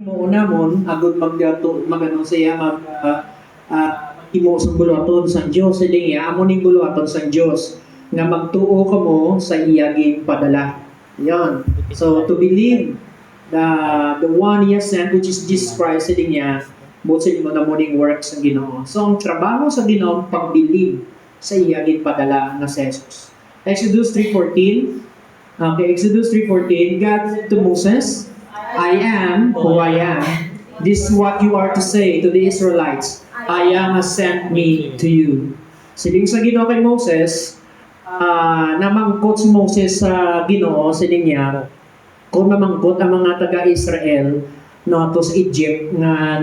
Una mon agud magano siya imo sa buluhaton sa Dios siling ya amo ning buluhaton sa Dios nga magtuo kamo sa iyaging padala. Yon. So to believe the one he has sent, which is Jesus Christ, siling niya buot sa mo na morning works sa Ginoo. So ang trabaho sa Ginoo pagbilib sa iyaging padala na si Jesus. Exodus 3:14. Okay, Exodus 3:14, God said to Moses, I am who I am. This is what you are to say to the Israelites. I am has sent me to you. Siling sa Ginoo kay Moses, namangkot si Moses sa Ginoo, siling niya, kung namangkot ang mga taga-Israel no to sa Egypt nga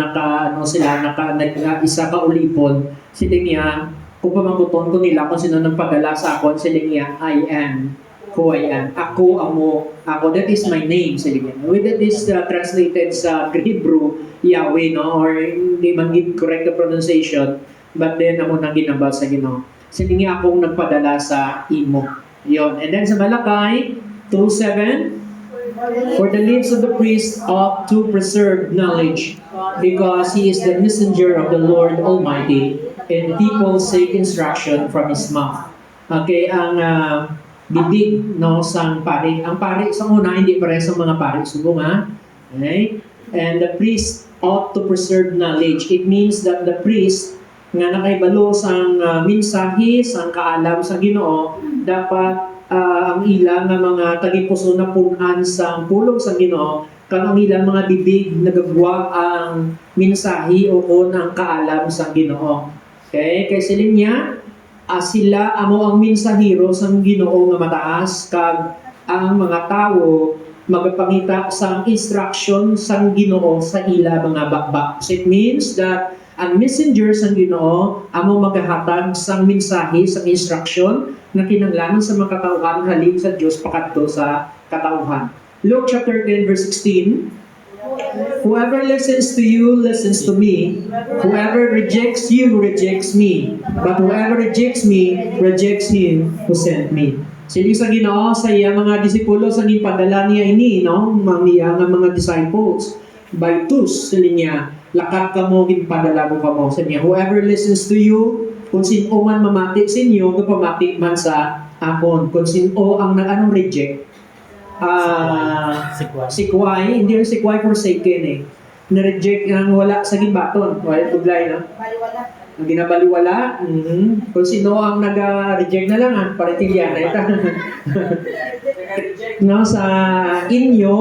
isa ka ulipon, siling niya, kung pamangkuton ko nila kung sino nagpadala sa akon, siling niya, I am who I am. Ako, that is my name, siling niya. With that is translated sa Hebrew, Yahweh, no? Or hindi man correct the pronunciation, but then amo nang ginambal sa Ginoo. Siling niya akong nagpadala sa imo. Yon. And then sa Malakay 2:7, for the lips of the priest ought to preserve knowledge, because he is the messenger of the Lord Almighty, and people seek instruction from his mouth. Okay, ang bibig no sang pari. Ang pari sa una hindi pare sa mga pari subong ha. Okay? And the priest ought to preserve knowledge. It means that the priest nga nakaibalo sang mensahe sang kaalam sa Ginoo dapat ang ilang nga mga tagipuso na punan sang pulong sa Ginoo kang ang ilang mga bibig nagagwa ang mensahe o ang kaalam sa Ginoo. Okay? Kay siling niya sila amo ang mensahero sang Ginoo nga mataas kag ang mga tawo magapangita sang instruction sang Ginoo sa ila mga bakbak. So it means that ang messenger sang Ginoo amo magahatag sang mensahe sang instruction na kinahanglan sa mga katawhan halin sa Dios pakadto sa katawhan. Luke chapter 10 verse 16. Whoever listens to you listens to me. Whoever rejects you rejects me. But whoever rejects me rejects him who sent me. Sili sa Ginoo sa iya mga disipulo sa gipadala niya ini no, mga mga disciples by twos sili niya lakat kamo ginpadala mo kamo sa niya. Whoever listens to you, kung sino man mamati sa inyo, pamati man sa akon. Kung sino ang anong reject, sikway, hindi rin sikway forsaken eh. Na-reject ang wala sa gimbaton. Wala tuglay, no? Baliwala. Ang ginabaliwala, kung sino ang nag-reject na lang, paritilya na ito. No, sa inyo,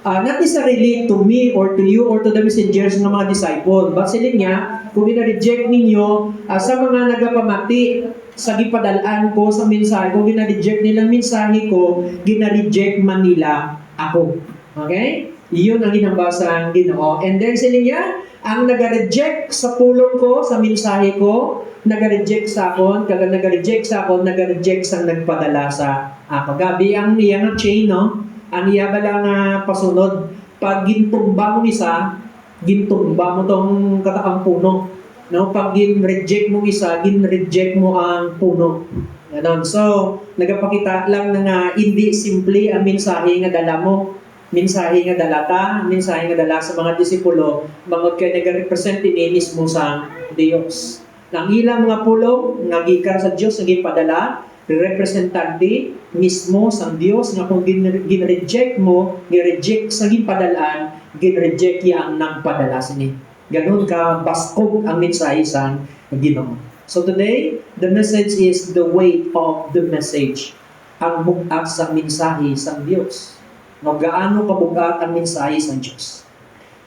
not necessarily to me or to you or to the messengers ng mga disciple. But sila niya, kung gina-reject ninyo, sa mga nagapamati, sa gipadalaan ko sa mensahe, kung gina-reject nilang mensahe ko, gina-reject man nila ako. Okay? Iyon ang ginambasa ng Ginoo. And then sila niya, ang nag-reject sa pulong ko, sa mensahe ko, nag-reject sa akon, kag nag-reject sa akon, nag-reject sa nagpadala sa ako. Gabi ang niya ng chain, no? Ang iya ba lang pasunod, pag gintumba mo isa, gintumba mo tong katakang puno. No, pag gin-reject mo isa, gin-reject mo ang puno. Ganon. So, nagapakita lang na hindi simple ang mensahe nga dala mo. Mensahe nga dala ta, mensahe nga dala sa mga disipulo, bangod kay nag-represent ini mismo sa Dios. Nang ilang mga pulong nga gikan sa Dios nga gipadala, representante mismo sa Dios nga kung gin-reject mo, gin-reject sa gipadalaan, gin-reject ya ang nagpadala sini. Ganun ka baskog ang mensahe sa Ginoo. So today, the message is the weight of the message. Ang bugat sa mensahe sa Dios. No, gaano kabugat ang mensahe sa Diyos.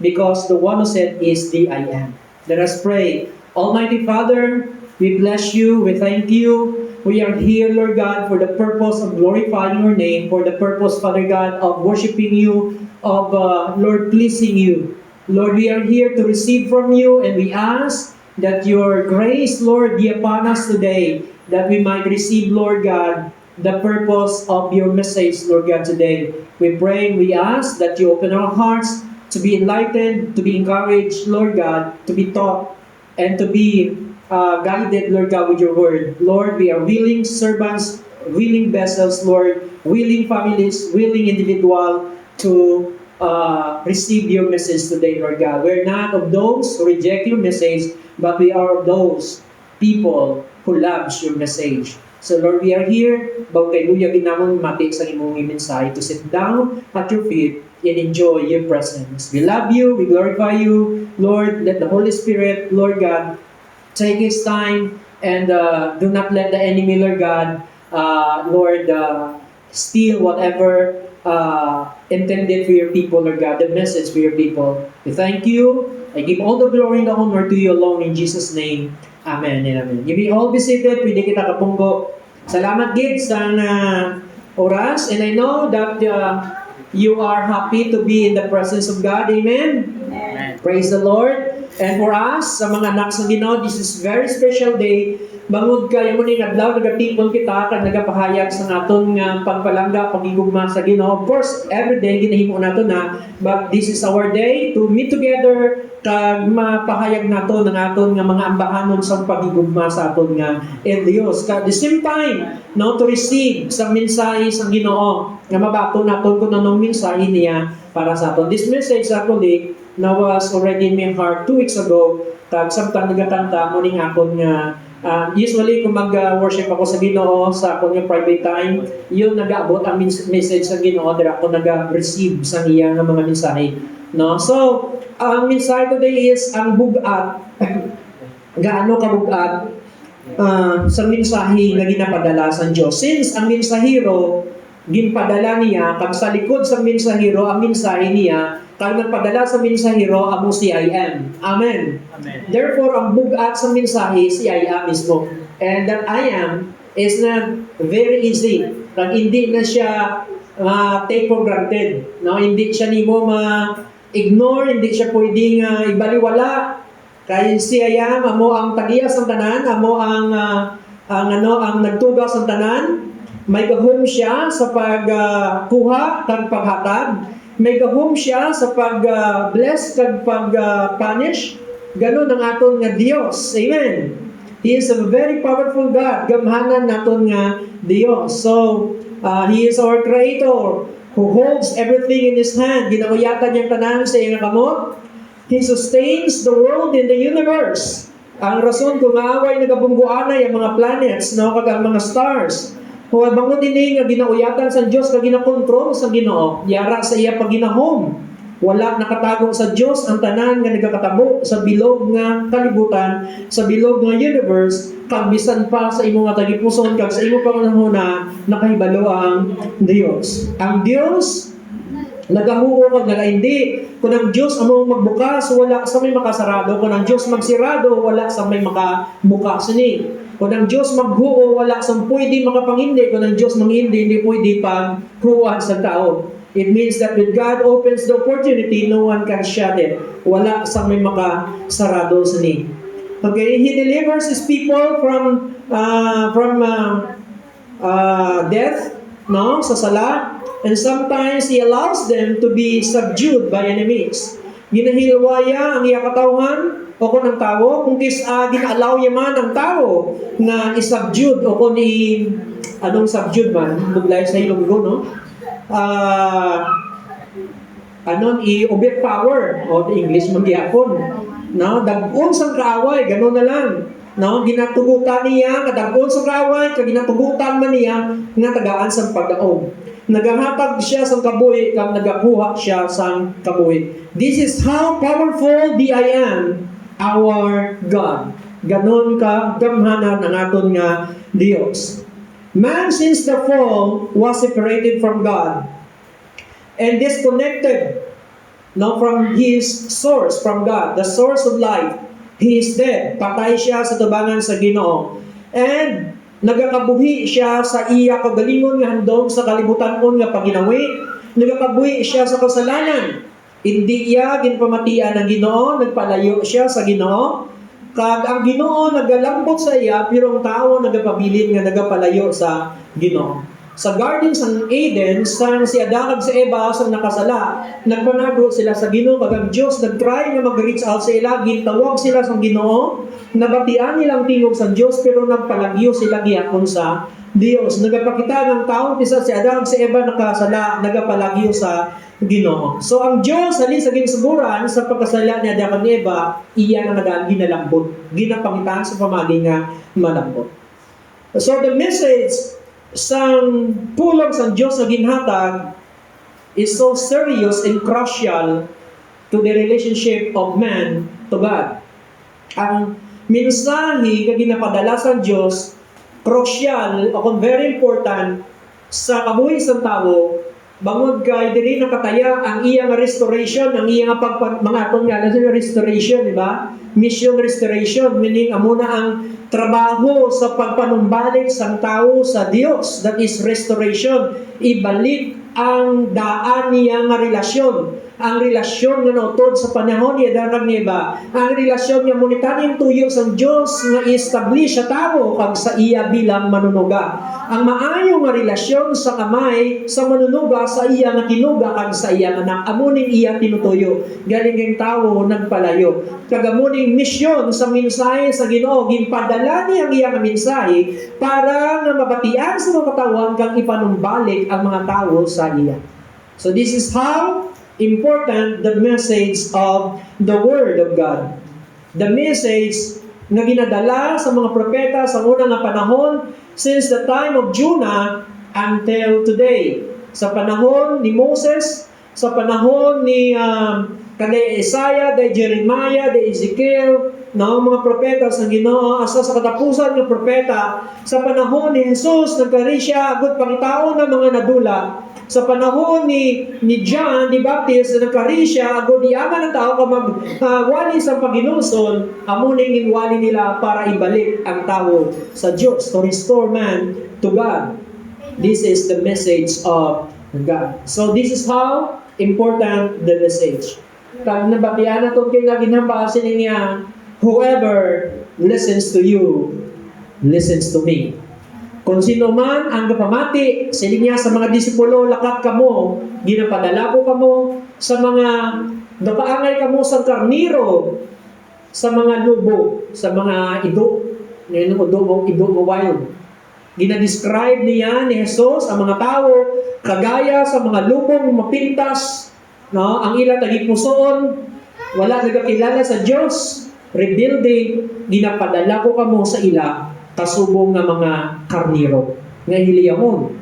Because the one who said is the I am. Let us pray. Almighty Father, we bless you, we thank you. We are here, Lord God, for the purpose of glorifying your name, for the purpose, Father God, of worshiping you, of, Lord, pleasing you. Lord, we are here to receive from you, and we ask that your grace, Lord, be upon us today, that we might receive, Lord God, the purpose of your message, Lord God, today. We pray and we ask that you open our hearts to be enlightened, to be encouraged, Lord God, to be taught, and to be guided, Lord God, with your word. Lord, we are willing servants, willing vessels, Lord, willing families, willing individual to receive your message today, Lord God. We're not of those who reject your message, but we are of those people who loves your message. So Lord, we are here, bago kay Luya ginamon mati sa imong mensahe to sit down at your feet and enjoy your presence. We love you, we glorify you, Lord. Let the Holy Spirit, Lord God, take His time and do not let the enemy, Lord God, Lord, steal whatever intended for your people, Lord God, the message for your people. We thank you. I give all the glory and the honor to you alone in Jesus' name. Amen and amen. You may all be seated. Pwede kita kapunggo. Salamat, Gid, sa oras. And I know that you are happy to be in the presence of God. Amen? Amen. Praise the Lord. And for us, sa mga anak sa Ginoo, this is very special day. Bangod kayo mo ni adlaw nagatipon kita kag nagapahayag sa naton nga pagpalangga pagigugma sa Ginoo. Of course, every day ginahimo nato na, but this is our day to meet together kag mapahayag nato ng aton nga mga ambahanon sa pagigugma sa aton nga in Dios. At the same time, no, to receive sa mensahe sa Ginoo nga mabato naton kung anong mensahe niya para sa aton. This message actually na was already in my heart 2 weeks ago. Kag samtang nagatanta mo ning akon nga usually kung mag-worship ako sa Ginoo sa akong yung private time, yun nag-aabot ang message sa Ginoo dira ako nag-receive sa iya nga mga mensahe. No? So, ang mensahe today is ang bugat. Gaano ka bugat sa mensahe na ginapadala sa Diyos. Since ang mensahero ginpadala niya, kag sa likod sa mensahero ang mensahe niya, kag nagpadala sa mensahero amo si I am. Amen. Amen. Therefore, ang bugat sa mensahe si I am mismo. And that I am is not very easy. Kag hindi na siya take for granted. No? Hindi siya nimo ma-ignore, hindi siya pwedeng ibaliwala. Kaya si I am, amo ang tagiyas ng tanan, amo ang nagtugas ng tanan. May gahom siya sa pagkuha kag paghatag. May gahom siya sa pag-bless kag pag-punish. Ganon ang aton nga Dios. Amen. He is a very powerful God. Gamhanan naton nga Dios. So, He is our Creator who holds everything in His hand. Ginauyatan niyang tanan sa iyang kamot. He sustains the world in the universe. Ang rason kung aaway nagabungguanay ang mga planets, no, kag ang mga stars. Kung bangon ini nga ginauyatan sa Dios kag ginakontrol sa Ginoo, yara sa iya pag ginahom. Wala nakatago sa Dios ang tanan nga nagakatabo sa bilog nga kalibutan, sa bilog nga universe, kag bisan pa sa imong tagipuson kag sa imong pangunahuna nakahibalo ang Dios. Ang Dios nagahuo kag nagaindi. Kung ang Dios amo magbukas, wala sa may makasarado. Kung ang Dios magsirado, wala sa may makabukas ni. Kung ang Diyos maghuo, wala sa pwede makapangindi. Kung ang Diyos mangindi, hindi pwede paghuan sa tao. It means that when God opens the opportunity, no one can shut it. Wala sa may makasarado sa ni. Okay, He delivers His people from death, no, sa sala. And sometimes He allows them to be subdued by enemies. Ginahilwaya ang iya katawhan o kung ang tao, kung ginalaw yaman ang tao na isubdued o kung anong subdued man, buglay sa ilong ko, no? I-overpower o English magyapon, no? Dagon sang kaaway, gano'n na lang. No, ginatugutan niya, kadagon sa kaaway, kag ginatugutan man niya, nga tagaan sa pagdaog. Nagahatag siya sa kabuhi, kag nagakuha siya sa kabuhi. This is how powerful the I am, our God. Ganon ka gamhanan ang aton nga Dios. Man since the fall was separated from God and disconnected, no, from his source, from God, the source of life. He is dead. Patay siya sa tubangan sa Ginoo. And nagakabuhi siya sa iya kagalingon nga handom sa kalibutan-on nga paginawi. Nagakabuhi siya sa kasalanan. Hindi iya ginpamatian ng Ginoo, nagpalayo siya sa Ginoo. Kag ang Ginoo nagalambot sa iya, pero ang tao nagapabilin nga nagapalayo sa Ginoo. Sa garden sa Eden, sang si Adan sa Eva sang nakasala, nagpanago sila sa Ginoo, kag ang Dios nagtry nga mag-reach out sa ila, gitawag sila sa Ginoo, nabatian nilang tingog sa Dios, pero nagpalagyo sila gihapon sa Dios. Nagapakita ng tao isa si Adan sa Eva nakasala, nagapalagyo sa Ginoo. So ang Dios halin sa ginsuguran sa pagkasala niya dakan ni Eva, iya na nagaan ginalambot, ginapangitaan sa pamagi nga malambot. So the message sang pulong sang Dios na ginhatag is so serious and crucial to the relationship of man to God. Ang mensahe nga ginapadala sa Dios crucial o very important sa kabuhi sa tao. Bangod kay diri nakataya ang iyang restoration, ang iyang mga atong nga restoration, di ba? Mission restoration, meaning amo na ang trabaho sa pagpanumbalik sang tao sa Dios, that is restoration. Ibalik ang daan niya nga relasyon. Ang relasyon nga nautod sa panahon niya darag niya, ang relasyon niya monetaryong tuyo sa Dios nga i-establish sa tao kag sa iya bilang manunuga. Ang maayo nga relasyon sa kamay sa manunuga sa iya nga tinuga kag sa iya anak, amuning iya tinutuyo. Galing ang tao nagpalayo. Kag amuning misyon sa mensahe sa Ginoo, ginpadala niya ang iya nga mensahe para nga mabatian sa mga katawan kag ipanumbalik ang mga tao sa iya. So this is how important the message of the Word of God. The message na ginadala sa mga propeta sa unang nga panahon since the time of Jonah until today. Sa panahon ni Moses, sa panahon ni kay Isaiah, kay Jeremiah, kay Ezekiel, na mga propeta sa Ginoo, asa sa katapusan ng propeta, sa panahon ni Jesus, nagkari siya agud pangitaon ng mga nadula. Sa panahon ni John the Baptist, nagkari siya agud iyaman ng tao ka magwali sa Panginoon, amuning inwali nila para ibalik ang tao sa Diyos, to restore man to God. This is the message of God. So this is how important the message. Kag nabatian naton kay lagi nabasin niya, whoever listens to you listens to me. Kung sino man ang gapamati sa niya sa mga disipulo, lakat kamo, ginapadala ko kamo sa mga napaangay kamo sa karniro, sa mga lubo, sa mga ido, ido mo wild. Ginadescribe niya ni Jesus ang mga tao kagaya sa mga lubong mapintas, no? Ang ilang tagipusoon, wala nagakilala sa Diyos, rebuilding, ginapadala ko kamo sa ila kasubong nga mga karniro nga hiliyamon.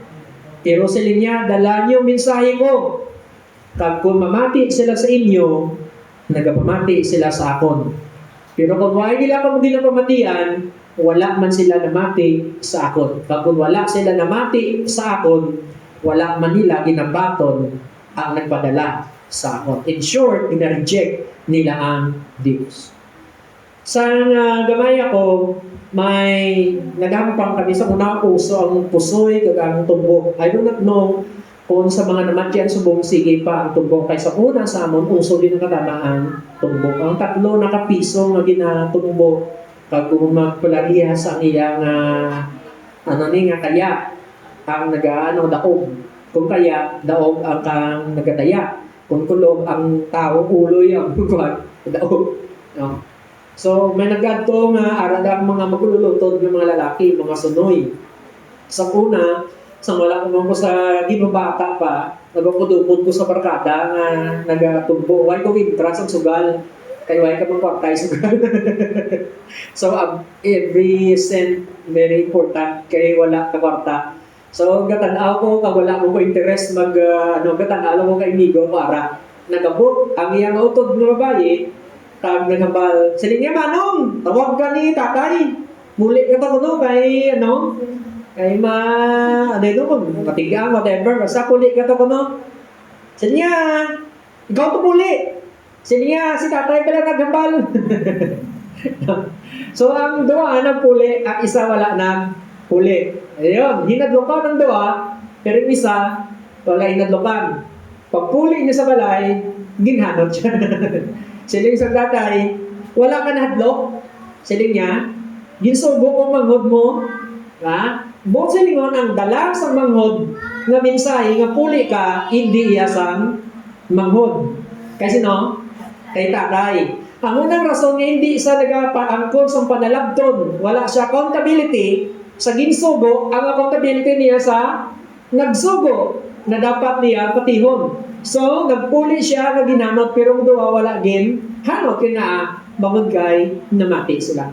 Pero sa linya, dala niyo mensahe ko. Kag kung mamati sila sa inyo, nagapamati sila sa akon. Pero kung wala nila kamo ginapamatian, wala man sila namati sa akon. Kag kung wala sila namati sa akon, wala man nila ginabaton ang nagpadala sa akon. In short, ina-reject nila ang Diyos. Sa gamay ako, may nagampang kami sa unang puso, ang pusoy, kag ang tumbok. I do not know kung sa mga namatyan subong sige pa ang tumbok. Kaya sa una sa amon, uso din ang katamaan tumbok. Ang tatlo nakapiso nga ginatumbok, kag kung magpalariya sa iyang nga kaya, ang daog. Kung kaya, daog ang kang nagataya. Kung kulog, ang tao, uloy ang daog. No? So, may naggadto nga aradang mga magululutod ng mga lalaki, mga sunoy. Sa una, sa wala ko sa gibabata pa, nagpudupod ko sa barkada nga nagatumbo. Why ko wintras ang sugal? Kaya why ka magkwartay sugal? So, every cent very important kaya wala ka kwarta. So, gatanaw ko, kag wala ko interest gatanaw ko kay amigo para nagabot ang iyang utod ng babae. Kag nagambal, siling niya, Manong, tawag ka ni tatay. Muli ka to kuno kay, kay matigang, whatever. Basta muli ka to kuno. Siling niya, ikaw to muli. Siling niya, si tatay pala nagambal. So, ang dua nagpuli, ang isa wala nagpuli. Ayun, hinadlokan ng dua, pero yung isa, wala hinadlokan. Pagpuli niya sa balay, ginhanap siya. Siling sa tatay, wala ka na hadlok. Siling niya, ginsugo kong manghod mo. Buong silingon ang dala sa manghod nga mensahe nga puli ka, hindi iyasang manghod. Kasi kay tatay. Ang unang rason nga hindi isa nagapaangkon sa panalabton, wala siya accountability sa ginsugo, ang accountability niya sa nagsugo na dapat niya patihon. So, nagpuli siya, naginamot, pero duwa wala din, hanot kina mamagay na mati sila.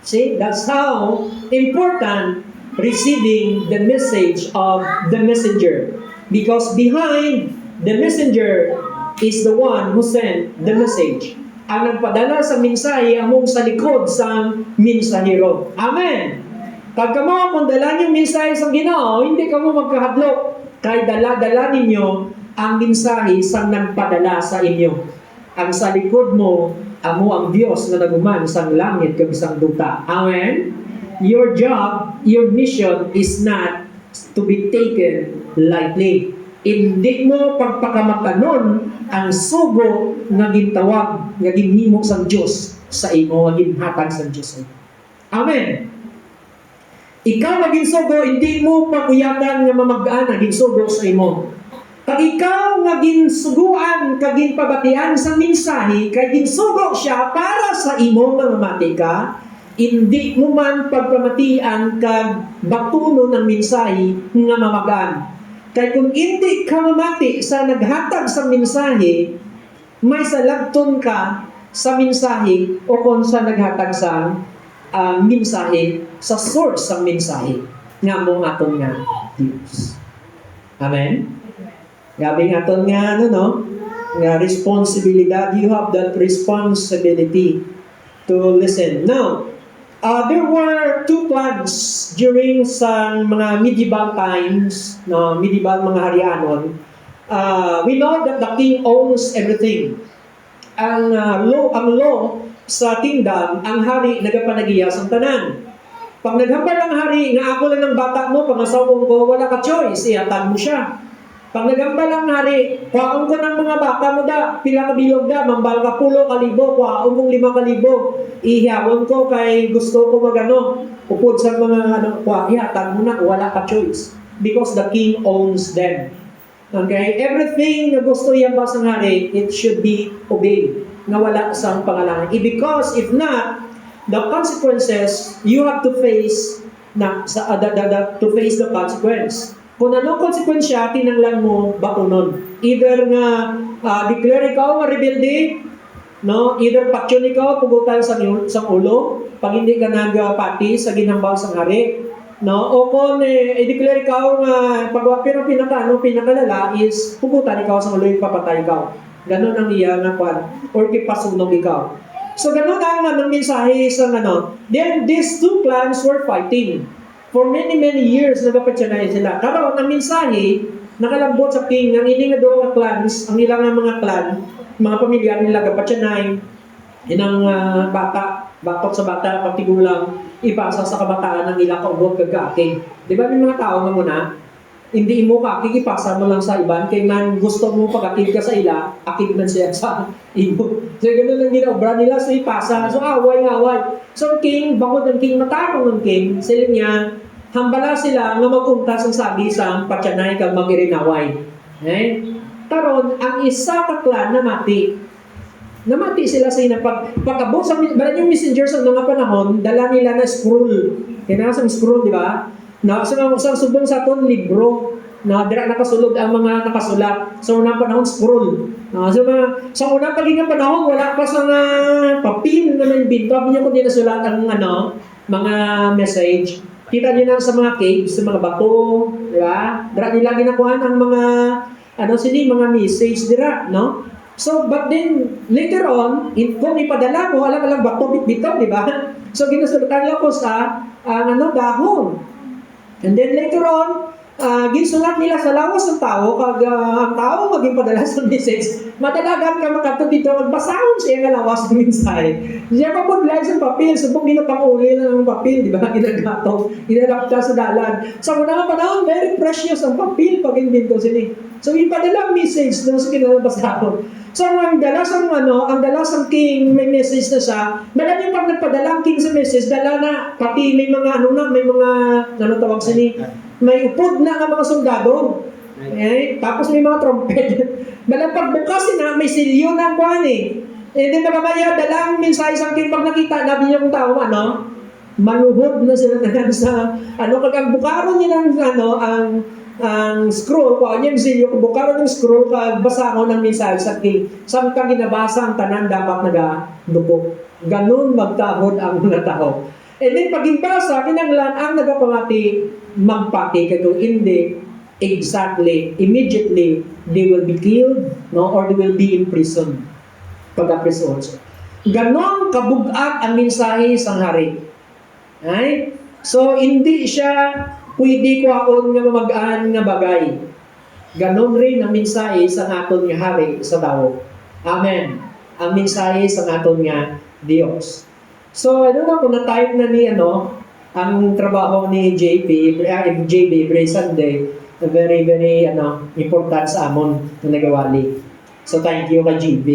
See, that's how important receiving the message of the messenger. Because behind the messenger is the one who sent the message. Ang nagpadala sa mensahe among sa likod sa mensahero. Amen! Pagka mo kung dala niyong mensahe sa Ginoo, hindi ka mo magkahadlok. Kay dala-dala ninyo ang mensahe sa nagpadala sa inyo. Ang sa likod mo, amo ang Diyos na naguman sa langit kag isang duta. Amen? Your job, your mission is not to be taken lightly. Hindi mo pagpakamakanon ang sugo nga gintawag, nga ginhimo sang Dios sa imo, nga ginhatag sang Dios. Amen. Ikaw maging sugo, hindi mo paguyatan nga mamag-an ang ginsugo sa imo. Pag ikaw nga ginsuguan, kag ginpabatian sa mensahe, kay ginsugo siya para sa imo nga mamati ka, hindi mo man pagpamatian kag batuno ng mensahe nga mamagaan. Kaya kung hindi ka mamati sa naghatag sa mensahe, may salagton ka sa mensahe o kung sa naghatag sa mensahe, sa source sa mensahe nga mong aton nga Diyos. Amen? Gabi nga aton nga, nga responsibilidad. You have that responsibility to listen. Now, there were two clans during sa mga medieval times, medieval mga harianon. We know that the king owns everything. Ang law sa kingdom, ang hari nagapanagiya sa tanan. Pag naghambal ang hari, nga ako lang ng bata mo, pangasawong ko, wala ka choice, ihatag mo siya. Pag naghambal ang hari, kwaon ko ng mga bata mo da, pila ka bilog da, mambal ka 10,000, kwaon kong 5,000. Ihiyawon ko kay gusto ko magano, upod sa mga ihatag mo na, wala ka choice. Because the king owns them. Okay? Everything na gusto iyambas ng hari, it should be obeyed. Na wala sa pangalangan. Because if not, the consequences, you have to face to face the consequence. Kung anong konsekwensya, tinanglan mo, batunon. Either nga, declare ikaw nga rebelde, either paksyon ikaw, pugutan sa ulo, pag hindi ka nagpati sa ginambal sa hari, o kung i-declare ikaw nga, pero pinakalala is, pugutan ikaw sa ulo, papatay ikaw. Ganon ang iya nga kwan, or kipasunog ikaw. So ganon ang mensahe sa Then these two clans were fighting. For many years, nagapatsanay sila. Karoon, ang mensahe, nakalambot sa king, ang ini nga doon clans, ang ilang mga clan, mga pamilya nila, gapatsanay, inang batok sa bata, pagtigulang, ipasa sa kabataan ng ilang kaubot kagkaking. Di ba may mga tao nga muna, hindi mo kakig, ipasa mo lang sa iban, kaya man gusto mo pag-akid ka sa ila, akid man siya sa imo. So, gano'n lang ginaobra nila, so ipasa. So, away. So, king, bangod ng king, matarong ng king, sila niya, hambala sila nga mag-untas ang sabi sa patyanay kag mag-irinaway. Okay? Karon, ang isa ka clan namati. Namati sila sa ina. Pag-abot sa yung messengers sa mga panahon, dala nila na scroll. Kaya sa scroll, di ba? Sa subong sa aton libro, na dira nakasulod ang mga nakasulat. Sa unang panahon, scroll. Sa unang pagingang panahon, wala pa sa papel na may binto. Niya kung di nasulat ang mga message. Kita niyo na sa mga caves, sa mga bato, di ba? Dira nila ginakuhan ang mga mga message dira, no? So, but then, later on, kung ipadala ko, alam bato, bit-bitaw, di ba? So, ginusulatan nila ko sa dahon. And then later on, ginsulat nila sa lawas ng tao, kag ang tao maging padala sa message, madalagan ka makatod dito, magbasahon siya nga lawas ng mensahe. Siya mapudlay sa papel, subong ginapanguli na ng papel, di ba? Ginagato, ginalapta sa dalan. Sa unang panahon, very precious ang papel pag inbinto sila. So, ipadala ang message doon sa kinalabasahon. So, ang dalasang king, may message na siya. Madali pag nagpadala ang king sa message, dala na, pati may mga tawag sini, may upod na ang mga soldado. Okay? Tapos may mga trumpet. Dalang pagbukas na, may silyo na ang kuhan eh. And then magamaya, dalang mensahe sa king, pag nakita, nabi niya kung tao, maluhod na sila sa, kag ang bukaron niya ng, ang scroll ko anyang silyo ko bukaron ng scroll kag basa ko ng mensahe sa samtang ginabasa ang tanan dapat nagaduko. Ganun magtahod ang mga tao. And then pag basa kinanglan ang nagapamati magpati kay kung hindi exactly immediately they will be killed no or they will be in prison. Pag-prison. Ganon kabug-at ang mensahe sang hari. Right? So hindi siya pwede ko akon nga mamagaan nga bagay. Ganon rin ang mensahe sa aton nga hari sa tao. Amen. Ang mensahe sa aton nga Dios. So ano na kung na-type na ni ang trabaho ni JB every Sunday, very important sa amon na nagawali. So thank you kay JB.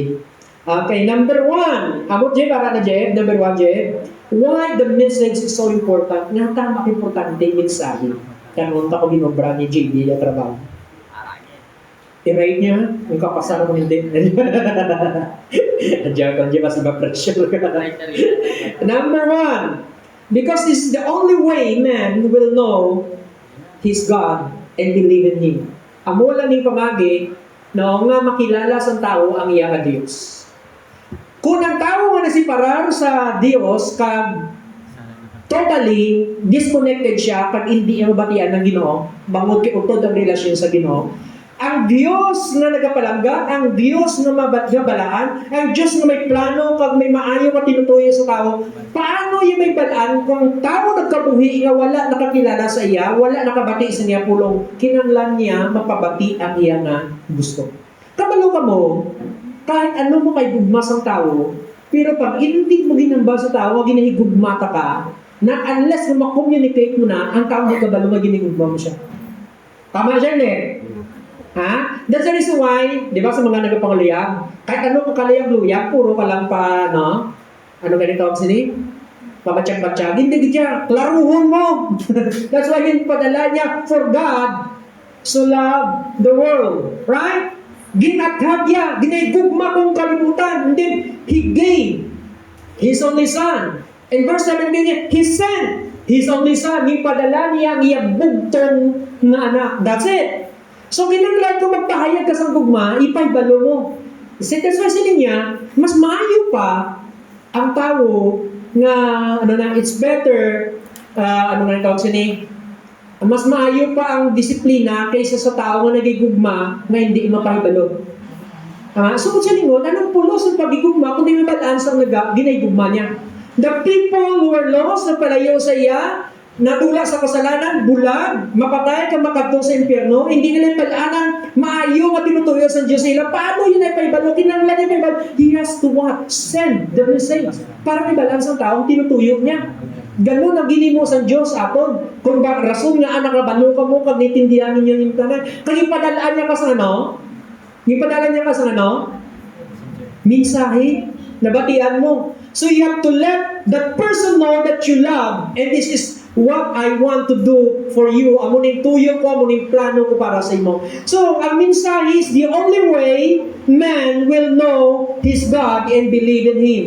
Okay, number 1. Amot Jeb, para na Jeb. Number 1, Jeb. Why the message is so important? Nga tama importante yung mensahe. Kanunta ko binobra ni JB na trabaho. I-rate niya, yung kapasara mo hindi. Diyan ko, Jeb, mas iba pressure. Number 1. Because this is the only way man will know his God and believe in Him. Amo lang yung pamagi na nga makilala sa tao ang iya nga Diyos. Kung ang tao nga nasiparar sa Dios kag totally disconnected siya kag hindi niya mabatian ng Ginoo, bangod kay utod ang relasyon sa Ginoo, ang Dios na nagapalangga, ang Dios na mabatgabalaan, ang Dios na may plano kag may maayo nga tinutuyo sa tao, paano yung may balaan kung tao nagkabuhi nga wala nakakilala sa iya, wala nakabati sa niya pulong, kinanglan niya mapabati ang iya nga gusto. Kabalo ka mo, kahit ano mo kay gugma sa tao, pero pag hindi mo ginamba sa tao, ginahigugma ka, na unless na ma-communicate mo na, ang tao magkabalo na ginigugma mo siya. Tama siya, eh? Ha? That's the reason why, di ba sa mga nagpanguliyag, kahit ano ka kaliyag-luyag, puro ka lang pa, ano ganito ang sini? Pabatsyag-batsyag, hindi siya, klaruhon mo. That's why yung padala niya, for God so love the world. Right? Ginatagya, ginaigugma kong kalimutan, and then He gave His only Son. In verse 17 niya, He sent His only Son. Yung padala niya ang iyabugtong na anak. That's it. So, kinanglan ko magpahayag ka sa gugma, ipaybalo mo. That's why sila niya, mas maayo pa ang tao nga, it's better, tawag sini, mas maayo pa ang disiplina kaysa sa tao nga nagigugma na hindi mapahibalo. So, sa lingon, anong pulos ng pagigugma kung di may balaan sa ginaygugma niya? The people who were lost na palayo sa iya, natula sa kasalanan, bulag, mapatay ka makadto sa impyerno, hindi nila palanan, maayo at tinutuyo sa Diyos nila. Paano yun ay paibalo? Kinanglan niya paibalo. He has to what? Send the message. Para may balaan sa taong tinutuyo niya. Ganun ang ginimo sa Diyos aton. Kung ba rason nga anak na balo ka mo, pag nitindihan ninyo yung tanan. Kaya padalaan niya ka sa Ipadalaan niya ka sa mensahe, nabatian mo. So you have to let that person know that you love, and this is what I want to do for you. Amuning tuyo ko, amuning plano ko para sa imo. So, ang mensahe is the only way man will know his God and believe in Him.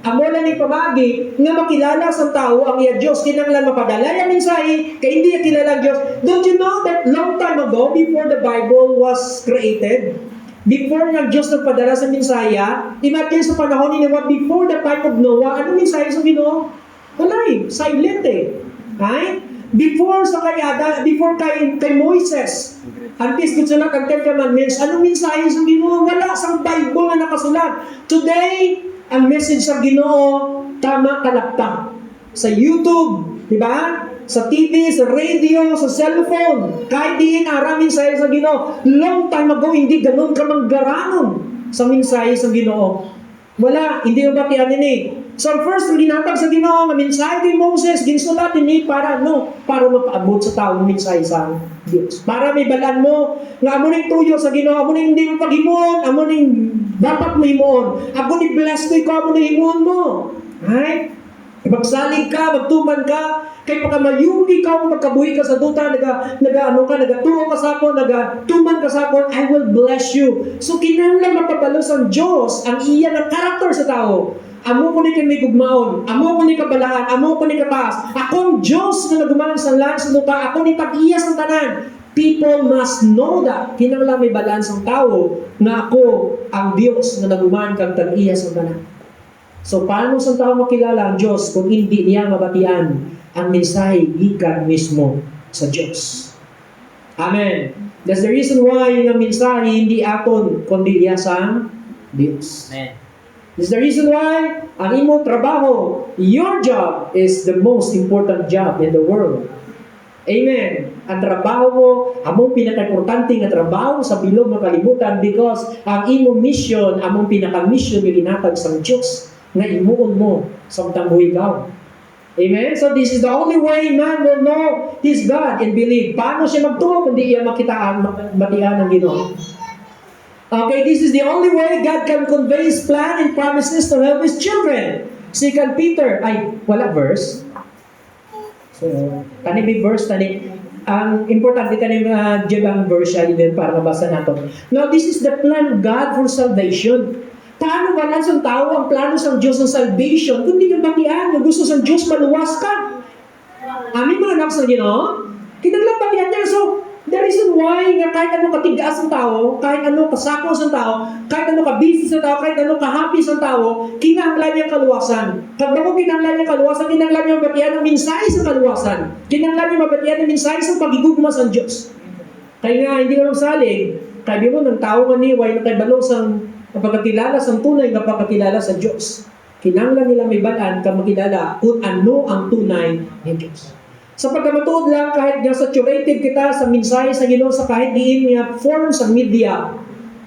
Amo lang ni pamagi nga makilala sa tao ang iya Diyos, kinanglan mapadala yung mensahe kay hindi niya kilala ang Diyos. Don't you know that long time ago, before the Bible was created, before nga Diyos nagpadala sa mensaya, imagine sa panahon ni Noah, before the time of Noah, ano mensahe sa Ginoo? Wala silent Right? Before kay Moises, antes gutsulat ang Ten Commandments, anong mensahe sa Ginoo? Wala sa Bible na nakasulat. Today, ang message sa Ginoo, tama kalaptang. Sa YouTube, di ba? Sa TV, sa radio, sa cellphone, kahit diin ara mensahe sa Ginoo. Long time ago, hindi ganun ka manggaranon sa mensahe sa Ginoo. Wala, hindi mo batian ini. So first, ginatag sa Ginoo nga mensahe kay Moses, ginsulat ini para para mapaabot sa tao ang mensahe sa Dios. Para may balaan mo nga amo ning tuyo sa Ginoo, amo ning hindi mo paghimuon, amo ning dapat mo himuon. Ako ni bless ko ikaw amo ning himuon mo. Right? Magsalig ka, magtuman ka, kay pagkamayugi ka, magkabuhi ka sa duta, nagatuo ka sa ako, nagatuman ka sa ako, I will bless you. So, kinahanglan mapabalos ang Diyos, ang iya ng karakter sa tao. Amo ko ni kami gugmaon, amo ko ni kabalaan, amo ko ni kataas. Akong Diyos na nagumanan sa langit sa duta, ako ni pag-iyas ng tanan. People must know that. Kinanglan may balance ang tao na ako ang Diyos na naguman kang tag-iya sa banan. So, paano sa tao makilala ang Diyos kung hindi niya mabatian ang mensahe gikan mismo sa Diyos? Amen. That's the reason why yung mensahe hindi aton, kundi iya sa Diyos. Amen. That's the reason why ang imong trabaho, your job is the most important job in the world. Amen. Ang trabaho mo, among pinaka-importante nga trabaho sa bilog ng kalibutan because ang imong mission, among pinaka-mission nga ginatag sa Diyos nga imuon mo sa tangbuhi ikaw. Amen? So this is the only way man will know His God and believe. Paano siya magtuo kundi iya makitaan, matian ng Ginoo? Okay, this is the only way God can convey His plan and promises to help His children. 2 Peter, wala verse. So, tani may verse, ang importante tani ang verse siya din para mabasa natin. Now, this is the plan of God for salvation. Paano ba lang sa tao ang plano sa Diyos ng salvation? Kundi yung batian, yung gusto sa Diyos maluwas ka. Amin mga anak sa Ginoo, kinaglang batian niya. So, the reason why nga kahit ano katigaas ng tao, kahit ano kasako sa tao, kahit ano ka-busy sa tao, kahit ano ka-happy sa tao, kinanglan niyang kaluwasan. Pag bago kinanglan niyang kaluwasan, kinanglan niyang mabatian ng mensahe sa kaluwasan. Kinanglan niyang mabatian ng mensahe sa pagigugma sa Diyos. Kaya nga, hindi ka magsalig. Kaya mo, ng tao nga niway na kay balong sa pagkakilala sa tunay nga pagkakilala sa Diyos. Kinanglan nila may balaan ka makilala kung ano ang tunay ng Diyos. Sa pagkamatuod lang, kahit nga saturated kita sa mensahe sa Ginoo sa kahit diin nga form sa media,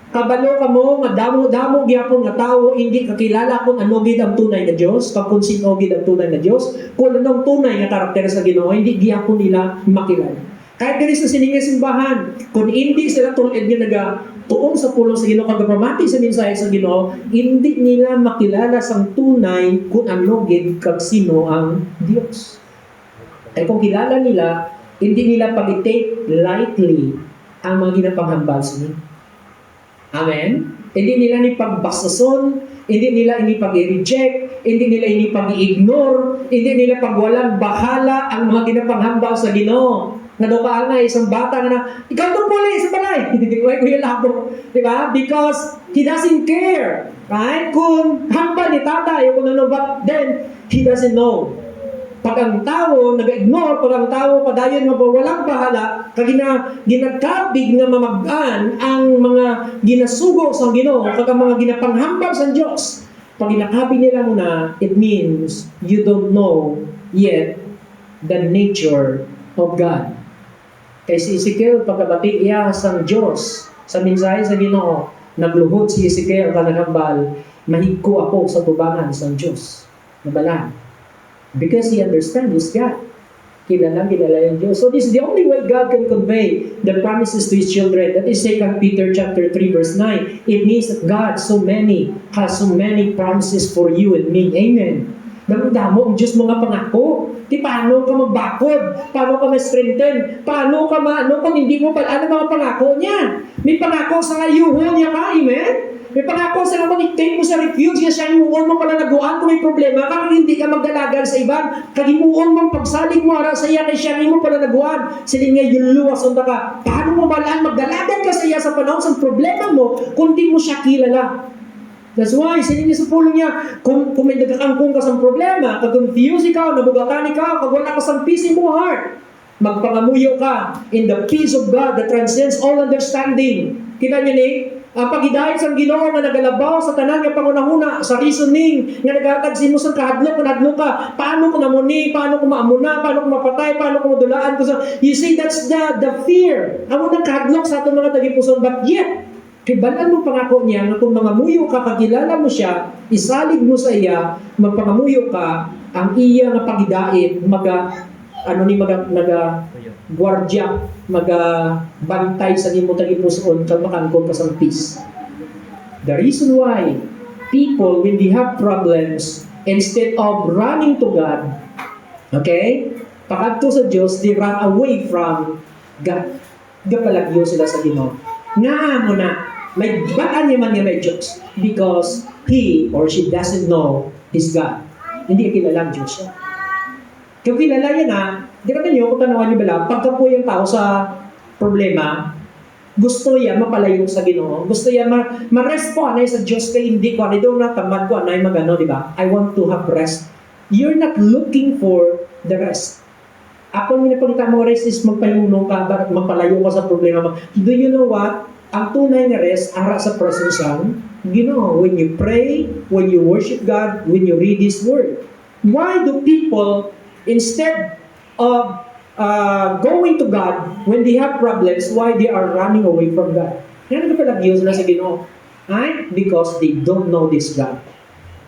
kabalo ka mo, nga damo-damo gyapon nga tao, hindi kakilala kung ano gid ang tunay na Diyos, kung sino gid ang tunay na Diyos, kung anong tunay nga karakter sa Ginoo, hindi gyapon nila makilala. Kahit diri sa sininga simbahan, kung hindi sila tulad nga tuon sa pulong sa Ginoo kag pamati sa mensahe sa Ginoo, hindi nila makilala sang tunay kung ano gid kag sino ang Dios. Ay kung kilala nila, hindi nila pag-take lightly ang mga ginapanghambal sa Ginoo. Amen? Hindi nila ni pagbasason, hindi nila ini pag-reject, hindi nila ini pag-ignore, hindi nila pagwalang bahala ang mga ginapanghambal sa Ginoo. Nadukaan na isang bata na, ikaw itong puli sa balay. Hindi ko yung labo. Diba? Because he doesn't care. Right? Kung hambal ni tatay, kung ano ba, then he doesn't know. Pag ang tao nag-ignore, pag ang tao padayon nga walang bahala, kag ginagkabig nga mamagaan ang mga ginasugo sa Ginoo, kag ang mga ginapanghambal sa Diyos. Pag ginakabig nila muna, it means you don't know yet the nature of God. Kay si Ezekiel, pagkabati iya sang Diyos, sa mensahe sa Ginoo, nagluhod si Ezekiel kanagambal, mahigko ako sa tubangan sa Diyos. Nabalaan. Because he understands God. Kilala yung Diyos. So this is the only way God can convey the promises to His children. That is 2 Peter chapter 3 verse 9. It means that God has so many promises for you and me. Amen. Damo ang Diyos mga pangako. Paano ka magbakod? Paano ka ma-strengthen? Paano ka kung hindi mo pala mga pangako niya? May pangako sa ngayuhon niya ka, amen? May pangako sa naman i-take mo sa refuge niya siya imuon mo pala naguan kung may problema kung hindi ka magdalagan sa iban. Kagimuon mong pagsalig mo ara sa iya kay siya mo pala naguan. Siling nga yuluwas unta ka. Paano mo balaan magdalagan ka sa iya sa panahon sa problema mo kung di mo siya kilala? That's why, siningi sa pulong niya, kung may nagkakangkong ka sa problema, kag-confuse ikaw, nabugatan ikaw, kag wala ka sa peace in mo heart, magpangamuyo ka in the peace of God that transcends all understanding. Kita niyo ni, ang paghidayat sa Ginoo nga nagalabaw sa tanan nga pangunahuna, sa reasoning, nga naghatag sa imo sa kahadlok, ka, paano ko namuni, paano ko maamuna, paano ko mapatay, paano ko madulaan ko sa... You see, that's the fear. Amo nang kahadlok sa atong mga tagipuson, but yet, kibalan mo pangako niya na kung mangamuyo ka, kakilala mo siya, isalig mo sa iya, magpangamuyo ka, ang iya nga pagidait, gwardya, bantay sa imo tagipuson, kag makangkon ka sa peace. The reason why people, when they have problems, instead of running to God, okay, pakadto sa Diyos, they run away from God. Gapalagyo sila sa Ginoo. Nga mo na, may baan niya man niya may Diyos because he or she doesn't know his God. Hindi kilala ang Diyos siya. Kung kilala niya na, di ba niyo, kung tanawan niyo bala, pagka po yung tao sa problema, gusto niya mapalayo sa Ginoo. Gusto niya ma-respond ay sa Diyos kay hindi ko, ano na tamad ko, anay magano, di ba? I want to have rest. You're not looking for the rest. Ako yung napagkita mo rest is magpayuno ka, magpalayo ka sa problema mo. Do you know what? Ang tunay na rest, ara sa presence ng Ginoo. When you pray, when you worship God, when you read His Word. Why do people, instead of going to God when they have problems, why they are running away from God? Yan ang kapalagyo sila sa Ginoo. Because they don't know this God.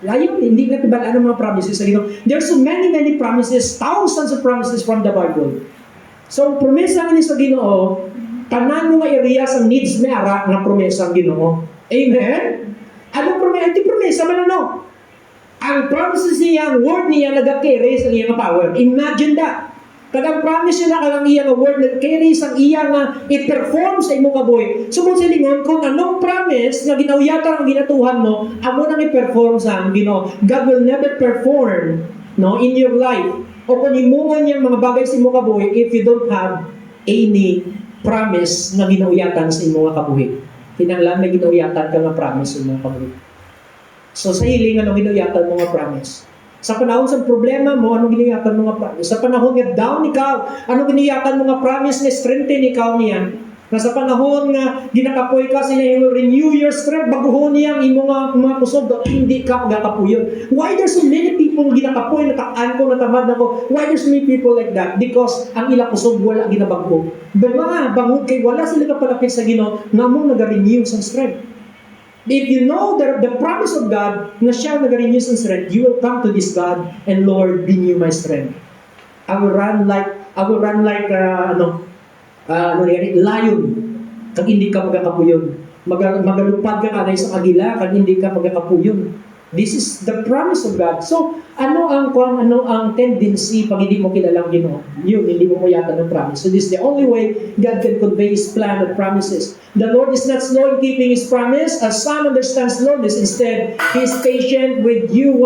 Ayun, hindi na tibalaan ng mga promises sa Ginoo. There are so many promises, thousands of promises from the Bible. So, promesa nga ni sa Ginoo, tanan mo nga areas ang needs may ara na promesa ang Ginoo. Amen? Anong promesa? Ito promesa man ano? Ang promises niya, ang word niya, nag-carry sa iyang power. Imagine that. Kadang promise niya na kalang iyang word, nag-carry sa iyang i-perform sa imong kabuhi. So kung silingon, kung anong promise na ginawiyatan ang ginatuhan mo, amo nang i-perform sa ang Ginoo. God will never perform in your life. O kung imungan niyang mga bagay sa imong kabuhi if you don't have any promise na ginawiyatan sa imong kabuhi. Kinanglan may ginawiyatan ka nga promise sa imong kabuhi. So sa hiling, anong ginuyatan mo nga promise? Sa panahon sa problema mo, anong ginuyatan mo nga promise? Sa panahon nga down ikaw, anong ginuyatan mo nga promise na strengthen ikaw niya? Na sa panahon nga ginakapoy ka, sila will renew your strength, baguhon niya ang imong mga kusog, hindi ka magakapuyon. Why there's so many people ginakapoy, nataan ko, natamad na ko? Why there's so many people like that? Because ang ila kusog wala ginabago. Mga bangod kay wala sila kapalapit sa Ginoo, na mong nag-renew sa strength. If you know the promise of God na siya nag-renew sa strength, you will come to this God and Lord, renew my strength. I will run like lion kag hindi ka magakapuyon. Magalupad ka kanay sa agila kag hindi ka magakapuyon. This is the promise of God. So, ano ang tendency pag hindi mo kilalang Ginoo? Yun, hindi mo yata ng promise. So, this is the only way God can convey His plan of promises. The Lord is not slow in keeping His promise, as some understand slowness. Instead, He is patient with you,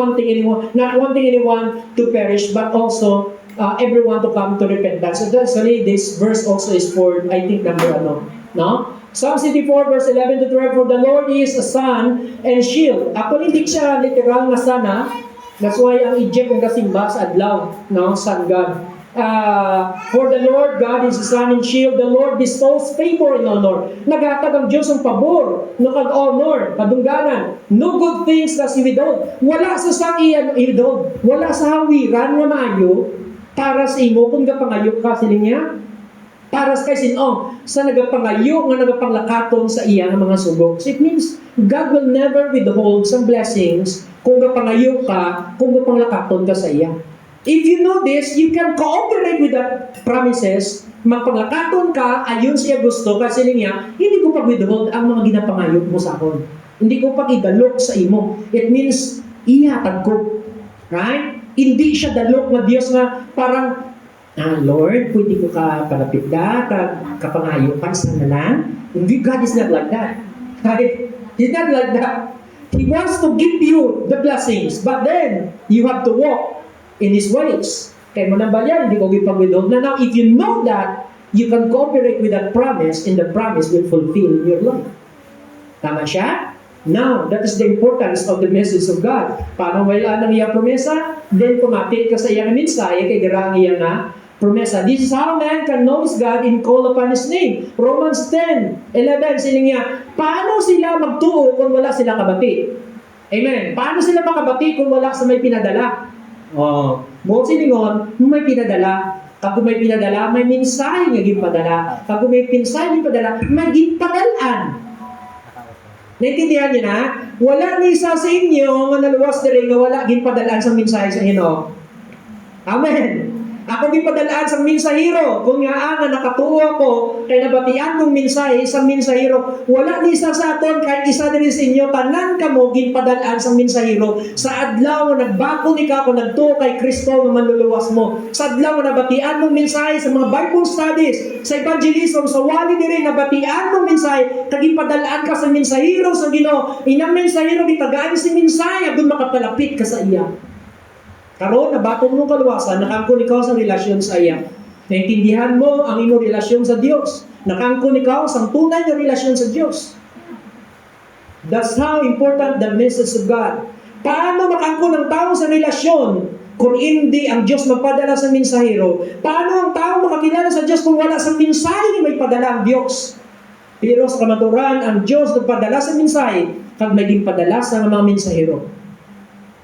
not wanting anyone to perish, but also everyone to come to repentance. So, this verse also is for, I think, number no? Psalm 64 verse 11 to 12, for the Lord is a sun and shield. Ako hindi siya literal na sana. That's why ang Egypt ang kasimba sa adlaw, sun God. For the Lord God is a sun and shield. The Lord bestows favor and honor. Naghatag ang Diyos ang pabor, honor, kadungganan. No good things na si withhold. Wala sa sangiyan withhold. Wala sa hawiran nga maayo para sa imo kung gapangayo ka siling niya. Para sa sa nagapangayo nga nagapanglakaton sa iya ng mga subok. So it means God will never withhold some blessings kung gapangayo ka, kung gapanglakaton ka sa iya. If you know this, you can cooperate with that promises. Magpanglakaton ka, ayon siya gusto, kasi niya, hindi ko pag-withhold ang mga ginapangayo mo sa akon. Hindi ko pag-idalok sa imo. It means, ihatag ko. Right? Hindi siya dalok na Diyos na parang, Lord, pwede ko ka palapit ka, kapangayo ka sa nalang. Hindi, God is not like that. Right? He's not like that. He wants to give you the blessings, but then, you have to walk in His ways. Kaya mo nang balyan, hindi ko ipag-withhold. Now, if you know that, you can cooperate with that promise, and the promise will fulfill your life. Tama siya? Now, that is the importance of the message of God. Paano wala nang iyang promesa? Then, kumapit ka sa iyang mensahe, kay dirang iyang promesa. This is how man can know God and call upon His name. Romans 10:11, siling niya, paano sila magtuo kung wala silang kabati? Amen. Paano sila makabati kung wala sa may pinadala? Mo silingon, may pinadala. Kung may pinadala, may mensahe nga ginpadala. Kung may mensahe ginpadala, may ginpadalaan. Naintindihan niyo na? Wala ni isa sa inyo nga naluwas na rin nga wala ginpadalaan sa mensahe sa inyo. Amen. Ako ginpadalaan sa mensahero. Kung nga nakatuo ako, kay nabatian kong mensahe sa mensahero, wala ni isa sa aton, kahit isa din sa inyo, tanan ka mo ginpadalaan sa mensahero. Sa adlaw na nagbago ni ka, kung nagtuo kay Kristo nga manluluwas mo. Sa adlaw na nabatian mong mensahe sa mga Bible studies, sa evangelism, sa wali din nabatian mong mensahe, kaginpadalaan ka sa mensahero sa Ginoo. Inang mensahero, gitagaan si mensahe, doon makapalapit ka sa iya. Karon nabatong mong kaluwasan, nakangkon ikaw sa relasyon sa iya. Naintindihan mo ang iyong relasyon sa Dios. nakangkon ikaw sa tunay na relasyon sa Diyos. That's how important the message of God. Paano makangkon ang tao sa relasyon kung hindi ang Diyos magpadala sa mensahero? Paano ang tao makakilala sa Diyos kung wala sa mensahe may padala ang Diyos? Pero sa kamaturan, ang Diyos nagpadala sa mensahe kag may ginpadala sa mga mensahero.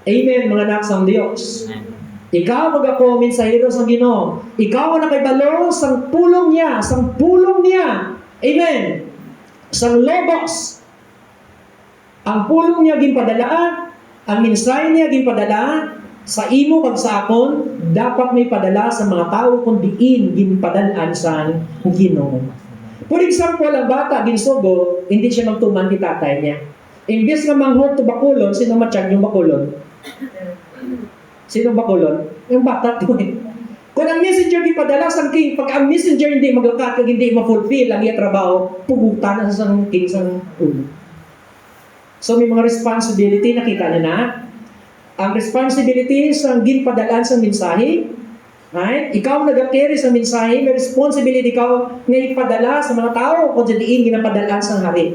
Amen, mga anak sa Diyos. Ikaw mag-ako, mensahero sa Ginoo. Ikaw ang nakibalo sa pulong niya, Amen. Sa logos. Ang pulong niya ginpadala, ang mensahe niya ginpadala, sa imo kag sa akon, dapat may padala sa mga tao kung diin ginpadalaan sa Ginoo. For example, ang bata ginsugo, hindi siya magtuman kay tatay niya. Imbes nga manghod to bakulon, sino matiyag yung bakulon? Sino bakulon? Yung bata to eh. Kung ang messenger gipadala sa king, pag ang messenger hindi maglakat, kag hindi ma-fulfill ang iya trabaho, pugutan na sa king sa ulo. So may mga responsibility, nakita niyo na. Ang responsibility sa ginpadalaan sa mensahe, right? Ikaw nag-carry sa mensahe, may responsibility ikaw nga ipadala sa mga tao kung diin ginapadalaan sa hari.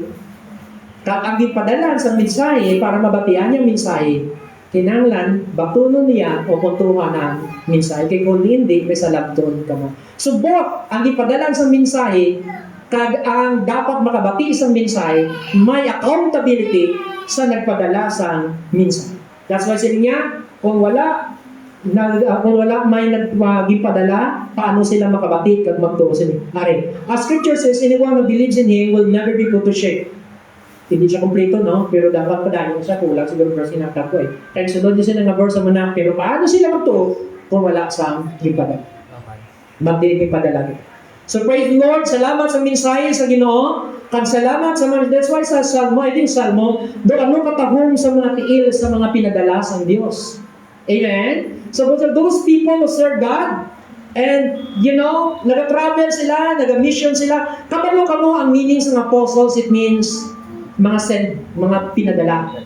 Ang ginpadalaan sa mensahe para mabatian yung mensahe, kinanglan, batunon niya o kontuhan ang mensahe. Kaya kung hindi, may salabton ka mo. So both, ang ipadalan sa mensahe, kag ang dapat makabati sa mensahe, may accountability sa nagpadala sa mensahe. That's why sila niya, kung wala may nagpadala, paano sila makabati kag magtuo sila? As scripture says, anyone who believes in Him will never be put to shame. Hindi siya kompleto, no? Pero dapat padali siya, kulang siguro verse hinatap ko eh. Kaya sunod niya sila ng verse sa manak, pero paano sila magtuo kung wala sa gipadala? Magdinig padala. So praise the Lord, salamat sa mensahe sa Ginoo, kag salamat sa mga, that's why sa Salmo, I think Salmo, doon ano katahong sa mga tiil sa mga pinadala sa Diyos. Amen? So those people who serve God, and, nag-travel sila, nag-mission sila, kabalo kamo ang meaning ng apostles, it means mga pinadala.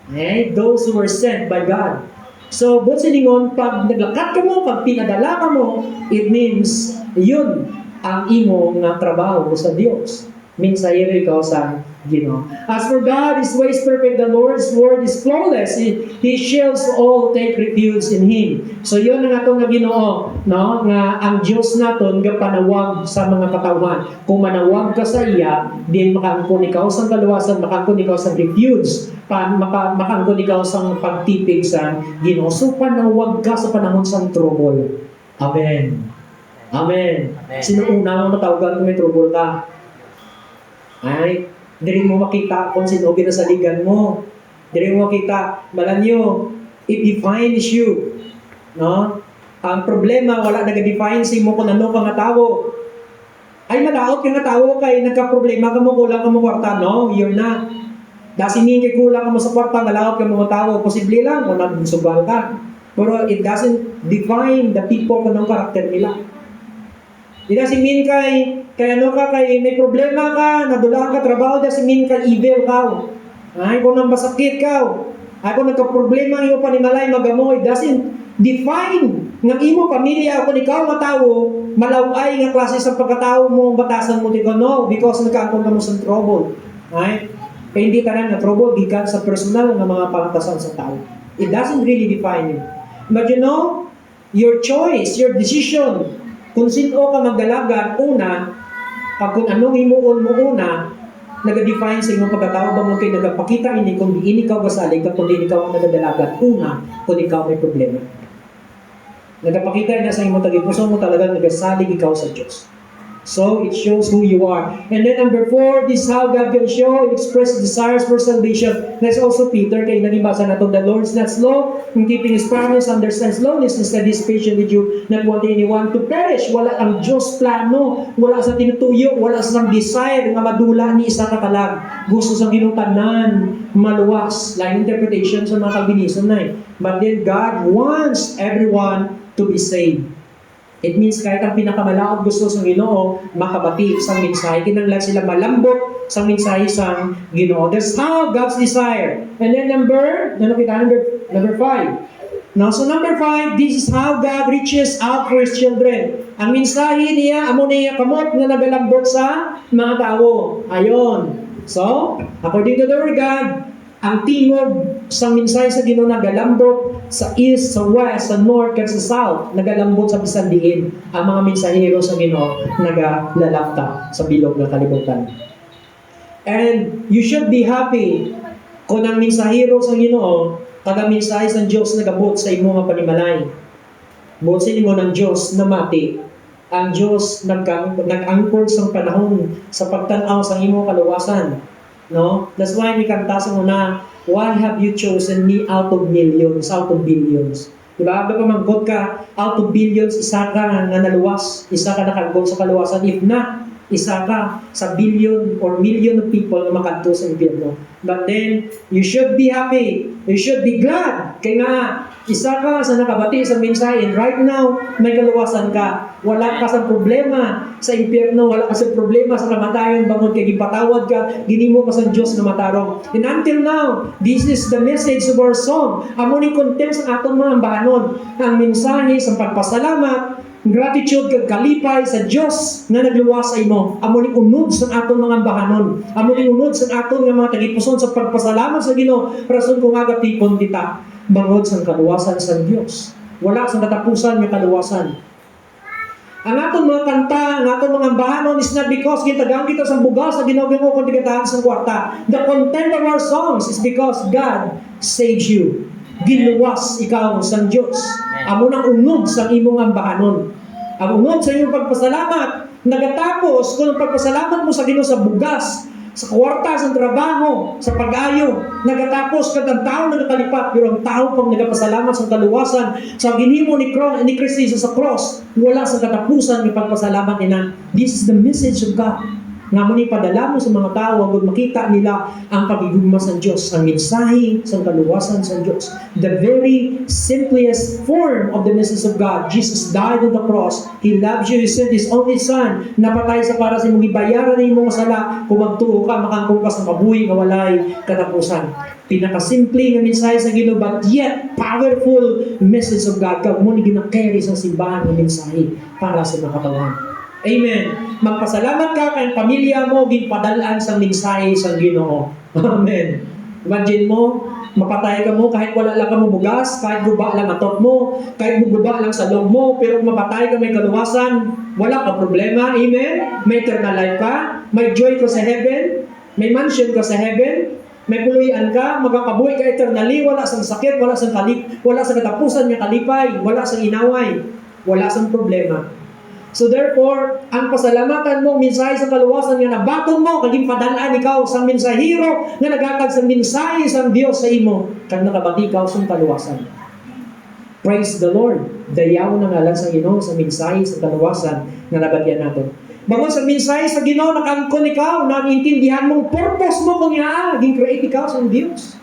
Okay? Those who were sent by God. So, buot silingon, pag naglakat ka mo, pag pinadala ka mo, it means, yun ang imong trabaho sa Diyos. Minsahero ikaw sa Ginoo. As for God, His way is perfect. The Lord's word is flawless. His shields all take refuge in Him. So yun ang atong Ginoo, no? Nga ang Diyos naton nga panawag sa mga katawhan. Kung manawag ka sa iya, din makaangkon ikaw sa kaluwasan, makaangkon ikaw sa refuge, makaangkon ikaw sa pagtipig sa Ginoo. So panawag ka sa panahon sa trouble. Amen. Amen. Sino una mo matawagan kung may trouble ka? Ay, diri mo makita kung sino ginasaligan mo. Diri mo makita, malanyo, it defines you. No? Ang problema, wala nag-define sa imo kung ano ka nga tao. Ay, malaot ka nga tao kay nagka-problema ka mo, kulang ka mo kwarta. No, you're not. Dasi kay kulang ka mo sa kwarta, malaot ka mo tao. Posible lang kung nagsugal ka. Pero it doesn't define the people kung anong karakter nila. It doesn't mean kay may problema ka, nadulaan ka trabaho, doesn't mean kay evil ka. Ay, kung nang masakit ka, ay kung nagka-problema ang iyong panimalay, magamo, it doesn't define ng imo pamilya, kung ikaw matao, malaway nga klase sa pagkatao mo, batasan mo, dito, no, because nagkaangkong ka mo sa trouble. Ay, kaya hindi ka na trouble, gikan sa personal ng mga palatasan sa tao. It doesn't really define you. But your choice, your decision, kung sino ka magdalagan, una, kung anong himuon mo una, nag-define sa iyong pagkatao ba mo kayo nagpakita ini kung di ikaw gasalig, kung di ikaw ang nagdalagan, una, kung ikaw may problema. Nagpakita na sa iyong tagipuso mo talaga nagasalig ikaw sa Diyos. So, it shows who you are. And then number 4, this is how God can show, express desires for salvation. That's also Peter, kaya nagibasa na ito, the Lord is not slow in keeping His promise, understands slowness, instead is patient with you, not wanting anyone to perish. Wala ang Diyos plano, wala sa tinutuyo, wala sa desire nga madula ni isa katalag. Gusto sa ginutanan, maluwas, line interpretation sa mga Calvinism na eh. But then God wants everyone to be saved. It means kahit ang pinakamalaot gusto sa Ginoo, makabati sa mensahe. Kinanglan sila malambot sa mensahe sa Ginoo. That's how God's desire. And then number 5. No, so number 5, this is how God reaches out for His children. Ang mensahe niya, amo niya kamot nga nagalambot sa mga tao. Ayon. So, according to the Word of God, ang tingog sa mensahe sa Ginoo nagalambot sa east, sa west, sa north, kag sa south, nagalambot sa bisan diin. Ang mga mensahero sa Ginoo nagalalapta sa bilog ng kalibutan. And you should be happy kung ang mensahero sa Ginoo kada mensahe sa Diyos nagabot sa imo nga panimalay. Buot sa imo ng Diyos na mati. Ang Diyos nag-angkor sa panahon sa pagtanaw sa imo kaluwasan. No? That's why may kanta sa muna, why have you chosen me out of millions, out of billions? Diba? Baga mangkot ka, out of billions, isa ka nga naluwas, isa ka nakagod sa kaluwasan. If not, isa ka sa billion or million of people na makadto sa impyerno. But then, you should be happy. You should be glad. Kaya nga, isa ka sa nakabati sa mensahe. And right now, may kaluwasan ka. Wala ka sa problema sa impyerno. Wala ka sa problema sa kamatayon. Bangod kay gipatawad ka. Ginimo ka sa Diyos na matarong. And until now, this is the message of our song. Amo ni content sa atong mga ambahanon. Ang mensahe sa pagpasalamat, gratitude kag kalipay sa Dios na nagluwas sa imo. Amo ni unod sa atong mga ambahanon. Amo ni unod sa atong mga tagipuson sa pagpasalamat sa Ginoo. Rason kung aga tipon kita bangod sa kaluwasan sa Dios. Wala sa katapusan nga kaluwasan. Ang atong mga kanta, ang atong mga ambahanon is not because gitagang kita sa bugas sa Ginoo kung tigatahan sa kwarta. The content of our songs is because God saves you. Giluwas ikaw sa Diyos. Amo nang unod sa imong ambahanon. Ang unod sa iyong pagpasalamat, nagatapos kung ang pagpasalamat mo sa Ginoo sa bugas, sa kwarta, sa trabaho, sa pag-ayo, nagatapos ka ng tao nagkalipat, pero ang tao pang nagpasalamat sa kaluwasan, sa ginimo ni Kristo sa cross, wala sa katapusan ng pagpasalamat nila. This is the message of God. Nga mo ni padala mo sa mga tao agad makita nila ang pagigugma sa Diyos, ang mensahe sa kaluwasan sa Diyos. The very simplest form of the message of God. Jesus died on the cross. He loves you. He sent His only Son. Napatay sa para sa imong ibayaran na imong sala. Kung magtuo ka, makangkong ka sa mabuhi nga walay katapusan. Pinakasimple nga mensahe sa Ginoo, but yet powerful message of God. Kag mo ni gina-carry sa simbahan ng mensahe para sa mga katawan. Amen. Magpasalamat ka kay pamilya mo ginpadalaan sa mensahe sa Ginoo. Amen. Imagine mo, mapatay ka mo kahit wala lang ka mo bugas, kahit guba lang atok mo, kahit guba lang sa loob mo, pero mapatay ka may kaluwasan, wala ka problema. Amen. May eternal life ka, may joy ka sa heaven, may mansion ka sa heaven, may puluyan ka, magkakabuhi ka eternally, wala sang sakit, wala sang wala sang katapusan nga kalipay, wala sang inaway, wala sang problema. So therefore, ang pasalamatan mo, mensahe sa kaluwasan nga nabaton mo, kaging padalaan ikaw sa mensahero nga nagatag sa mensahe sa Dios sa imo, kag nakabati ikaw sa kaluwasan. Praise the Lord. Dayaw na ngalan sa Ginoo sa mensahe sa kaluwasan nga nabagyan natin. Bangon sa mensahe sa Ginoo, nakangkon ikaw, naintindihan mong purpose mo kung ging create ikaw sa Dios.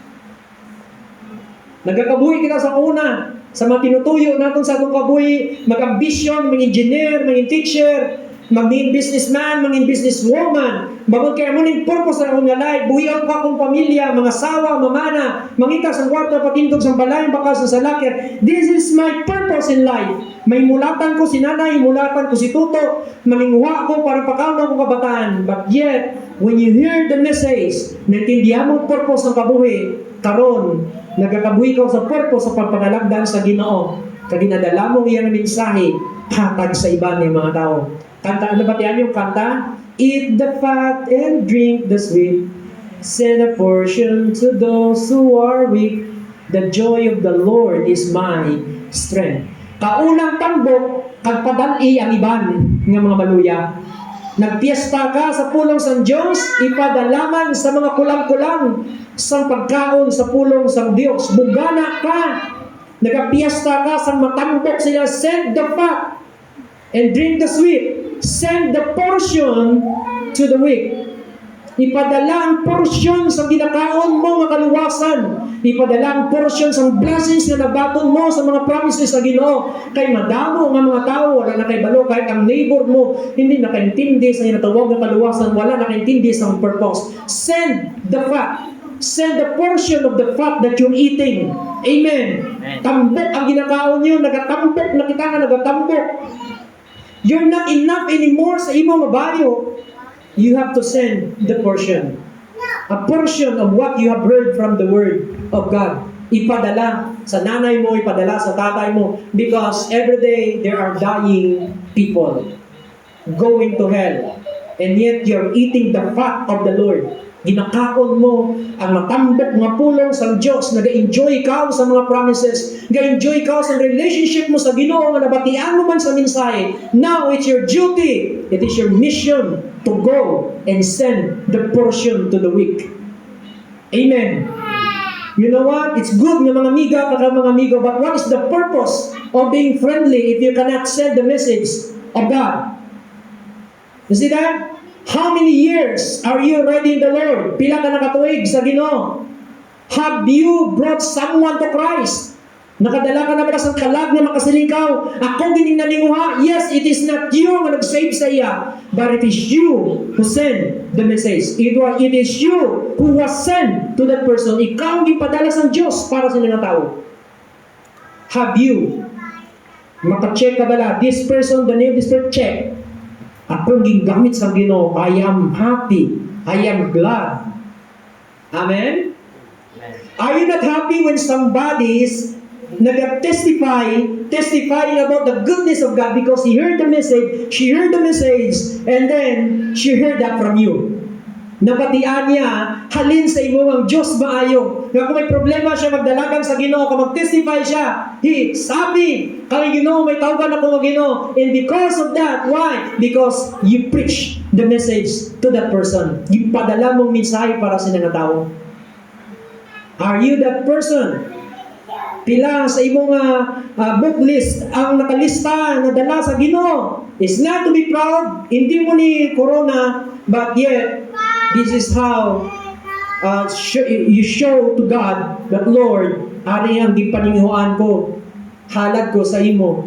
Nagkakabuhi kita sa una, sa mga tinutuyo natin sa atong kabuhi, mag-ambisyon, mag-engineer, mag-teacher, maging businessman, maging businesswoman. Bagod kaya mo ning purpose na akong life, buhiyan ka akong pamilya, mga sawa, mamana, mangita sa kwarto, patindog sa balay, bakal sa salakir. This is my purpose in life. May mulatan ko si nanay, mulatan ko si tuto, maninguha ko para pakaon akong kabataan. But yet, when you hear the message, naintindihan mo purpose ng kabuhi, karon, nagkakabuhi ka sa purpose sa pagpangalagdan sa Ginoo. Kadinadala mo iyan ang mensahe, hatag sa iba ng mga tao. Kanta, ano ba tiyan yung kanta? Eat the fat and drink the sweet. Send a portion to those who are weak. The joy of the Lord is my strength. Kaunang tambok, kagpadali ang iban ng mga maluya. Nagpiesta ka sa pulong sa Diyos, ipadalaman sa mga kulang-kulang sa pagkaon sa pulong sa Diyos. Bugana ka, nagpiesta ka sa matambok sila, send the fat and drink the sweet. Send the portion to the weak. Ipadala ang portion sa ginakaon mo nga kaluwasan. Ipadala ang portion sa blessings na nabaton mo sa mga promises sa Ginoo. Kay madamo nga mga tao, wala na kay balo, kahit ang neighbor mo, hindi nakaintindi sa inatawag na kaluwasan, wala nakaintindi sa purpose. Send the fat. send a portion of the fat that you're eating. Amen. Tambok ang ginakaon nyo, nagatambok na kita nga nagatambok. You're not enough anymore sa imong mabayo. You have to send the portion. A portion of what you have heard from the Word of God. Ipadala sa nanay mo, ipadala sa tatay mo. Because every day, there are dying people going to hell. And yet, you're eating the fat of the Lord. Ginakaon mo ang matambok nga pulong sa Diyos. Nag-enjoy ka sa mga promises. Nag-enjoy ka sa relationship mo sa Ginoo nga nabatian mo man sa mensahe. Now, it's your duty. It is your mission to go and send the portion to the weak. Amen. You know what? It's good nga mga amiga, mga amigo, but what is the purpose of being friendly if you cannot send the message of God? You see that? How many years are you already in the Lord? Pila ka nakatuig sa Ginoo? Have you brought someone to Christ? Nakadala ka na ba sa kalag na makasilikaw? Ako giningalinguha. Yes, it is not you nga nag-save sa iya, but it is you who send the message. It is you who was sent to that person. Ikaw ang gipadala sa Diyos para sa mga tao. Have you? Maka-check ka bala. This person, the name of this person, check. Akong gigamit sa Ginoo. I am happy. I am glad. Amen? Are you not happy when somebody is testifying about the goodness of God because he heard the message, she heard the message, and then she heard that from you? Nabatian niya, halin sa imo ang Diyos maayo. Nga kung may problema siya, magdalagan sa Ginoo, kung mag-testify siya, sabi, kay Ginoo, may tawagan ako ng Ginoo. And because of that, why? Because you preach the message to that person. Ipadala mong mensahe para sa mga tao. Are you that person? Pila sa imong book list ang nakalista na dala sa Ginoo. It's not to be proud, hindi mo ni corona, but yet, this is how you show to God that, Lord, ari ang gipaninguhan ko, halad ko sa imo.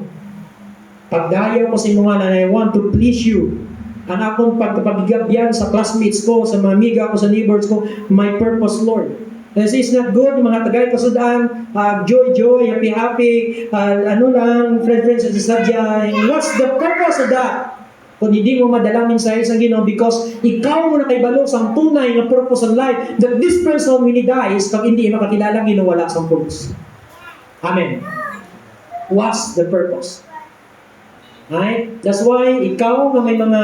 Pagdayaw ko sa imo nga na I want to please you. Ang akong pagpapagigabyan sa classmates ko, sa mga amiga ko, sa neighbors ko, my purpose, Lord. This is not good, mga tagay kasudaan, joy, happy, friends, sadya. What's the purpose of that? Kung hindi mo madala mensahe sa Ginoo, because ikaw mo na kay balo sa tunay na purpose of life, that this person when he dies, pag hindi makakilala Ginoo, wala sa purpose. Amen. What's the purpose? Right? That's why ikaw na may mga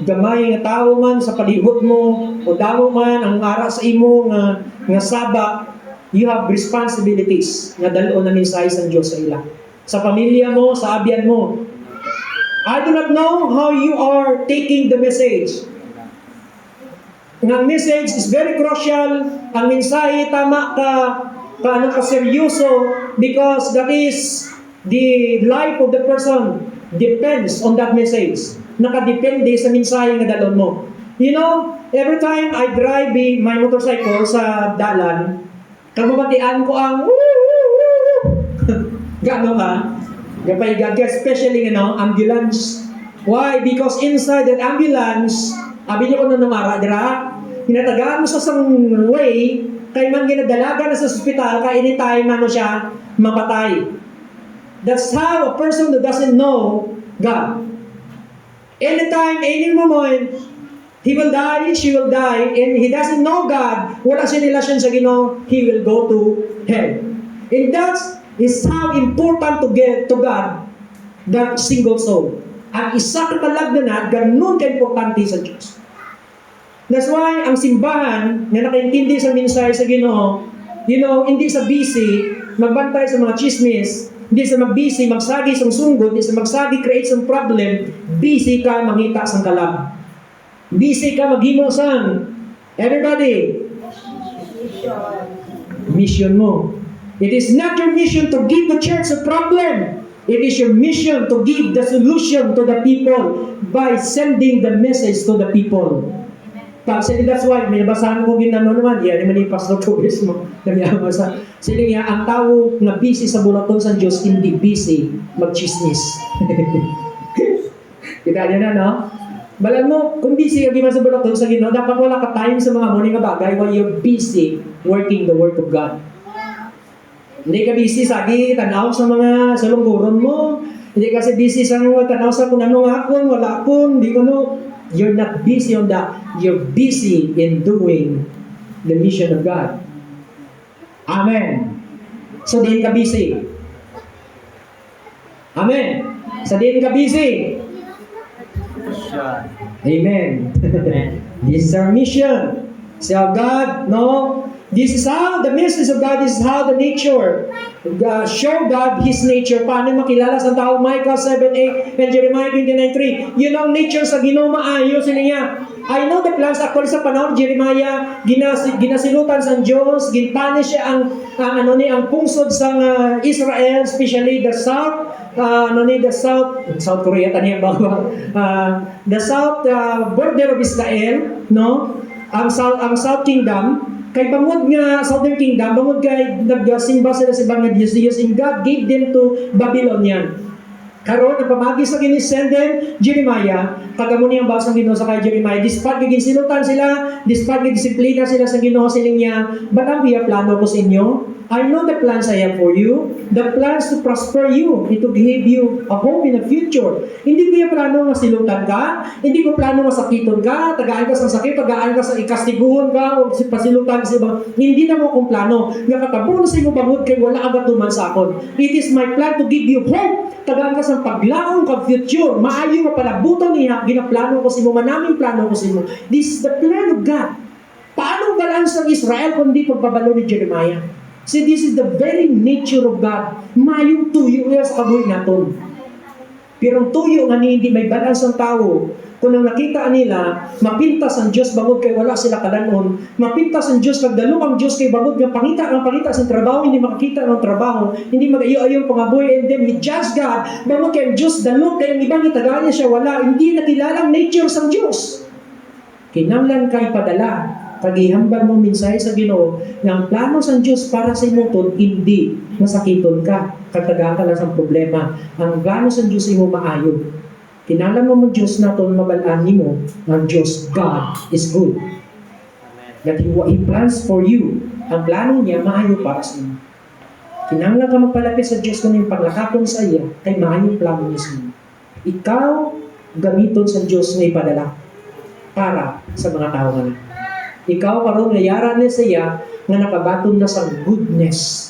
gamay nga tao man sa palibot mo o damo man ang ara sa imo nga saba, you have responsibilities nga dalo na mensahe sa Dios sa ila, sa pamilya mo, sa abyan mo. I do not know how you are taking the message. Ang message is very crucial. Ang mensahe tama ka seryoso, because that is the life of the person depends on that message. Nakadepende sa mensahe nga dalon mo. You know, every time I drive my motorcycle sa dalan, kamamatian ko ang gano ka? Gapay gaga, especially ambulance. Why? Because inside that ambulance, abi niyo ko na namara dira, hinatagaan mo sa sang way, kay man ginadalaga na sa ospital, kay anytime siya mapatay. That's how a person that doesn't know God. Anytime, any moment, he will die, she will die, and he doesn't know God, wala siya relasyon sa Ginoo, he will go to hell. And that is how important to get to God, that single soul. Ang isa ka talagdanan, ganun ka-importante sa Diyos. That's why, ang simbahan, na nakaintindi sa mensahe sa Ginoo, hindi sa busy, magbantay sa mga chismis, hindi sa magbisi, magsagi sa sunggot, hindi sa magsagi, create some problem, busy ka mangita sang kalab. Busy ka maghimo sang. Everybody, mission mo. It is not your mission to give the church a problem. It is your mission to give the solution to the people by sending the message to the people. That's why, may nabasahan ko ginano naman, yan naman yung Pastor Torres mo, sila niya, ang tao na busy sa bulaton sa Diyos, hindi busy mag-chismis. Kita niyo na, no? Balan mo, kung busy ka giman sa bulaton sa Ginoo, dapat wala ka time sa mga muni nga bagay while you're busy working the Word of God. Hindi ka busy sagi tanaw sa mga salungguron mo. Hindi kasi busy sa mga tanaw sa kung ano nga akon, wala akon, hindi ko no. You're not busy on that. You're busy in doing the mission of God. Amen. So, din ka busy. Amen. So, din ka busy. Amen. This is our mission. See how God, no? This is how, the message of God is how the nature, show God His nature. Paano makilala sa tao? Micah 7:8 and Jeremiah 29:3. Yun ang nature sa Ginoo maayo sila niya. I know the plans, actually sa panahon Jeremiah, ginasilutan sa Diyos, ginpanish siya ang pungsod sa Israel, especially the south, South Korea, taniya ba? The south border of Israel, no? Ang South Kingdom, kay bangod nga Southern Kingdom, bangod kay nagsimba sila sa ibang Diyos, and God gave them to Babylonian. Karon nagpamagi sa ginisenden Jeremiah, pagamo niyang basang Ginoo sa kay Jeremiah, despite ginsilutan sila, despite gidisiplina sila sa Ginoo siling niya, "But biya plano ko sa inyo. I know the plans I have for you, the plans to prosper you, and to give you a hope in the future." Hindi ko yung plano nga silutan ka, hindi ko plano nga sakiton ka, tagaan ka sa sakit, tagaan ka sa ikastiguhon ka, o pasilutan sa ibang. Hindi na mo akong plano. Nga katabo na sa inyo bangod kay wala agad tuman sa akon. It is my plan to give you hope. Tagaan ka sa paglaong ka future. Maayo nga palabutan niya, ginaplano ko sa imo, manaming plano ko sa imo. This is the plan of God. Paano balance ng Israel kundi pagbabalo ni Jeremiah? See, this is the very nature of God. Mayong tuyo nga sa kabuhi naton. Pero ang tuyo nga ni hindi may balance ang tao. Kung ang nakita nila, mapintas ang Diyos bangod kay wala sila kadanon. Mapintas ang Diyos, nagdalo ang Diyos kay bangod nga pangita sa trabaho, hindi makakita ng trabaho, hindi magayo-ayong pangabuhi, and then we judge God, bangod kay ang Diyos dalo, kay ang ibang itagaya siya, wala, hindi nakilala ang nature sa Diyos. Kinanglan kay padala, pagihambal mo mensahe sa Ginoo nga ang plano sa Diyos para sa imo hindi masakiton ka, katagaan ka lang sa problema. Ang plano sa Diyos imo maayo. Kinahanglan mo mo Diyos naton mabalaan nimo ang Diyos God is good. That He plans for you. Ang plano niya maayo para sa imo. Kinahanglan ka magpalapit sa Diyos kung yung paglakapon sa iya kay maayo plano niya sa imo. Ikaw gamiton sa Diyos na ipadala para sa mga tao nga. Ikaw karon ngayaran ni siya nga nakabaton na sa goodness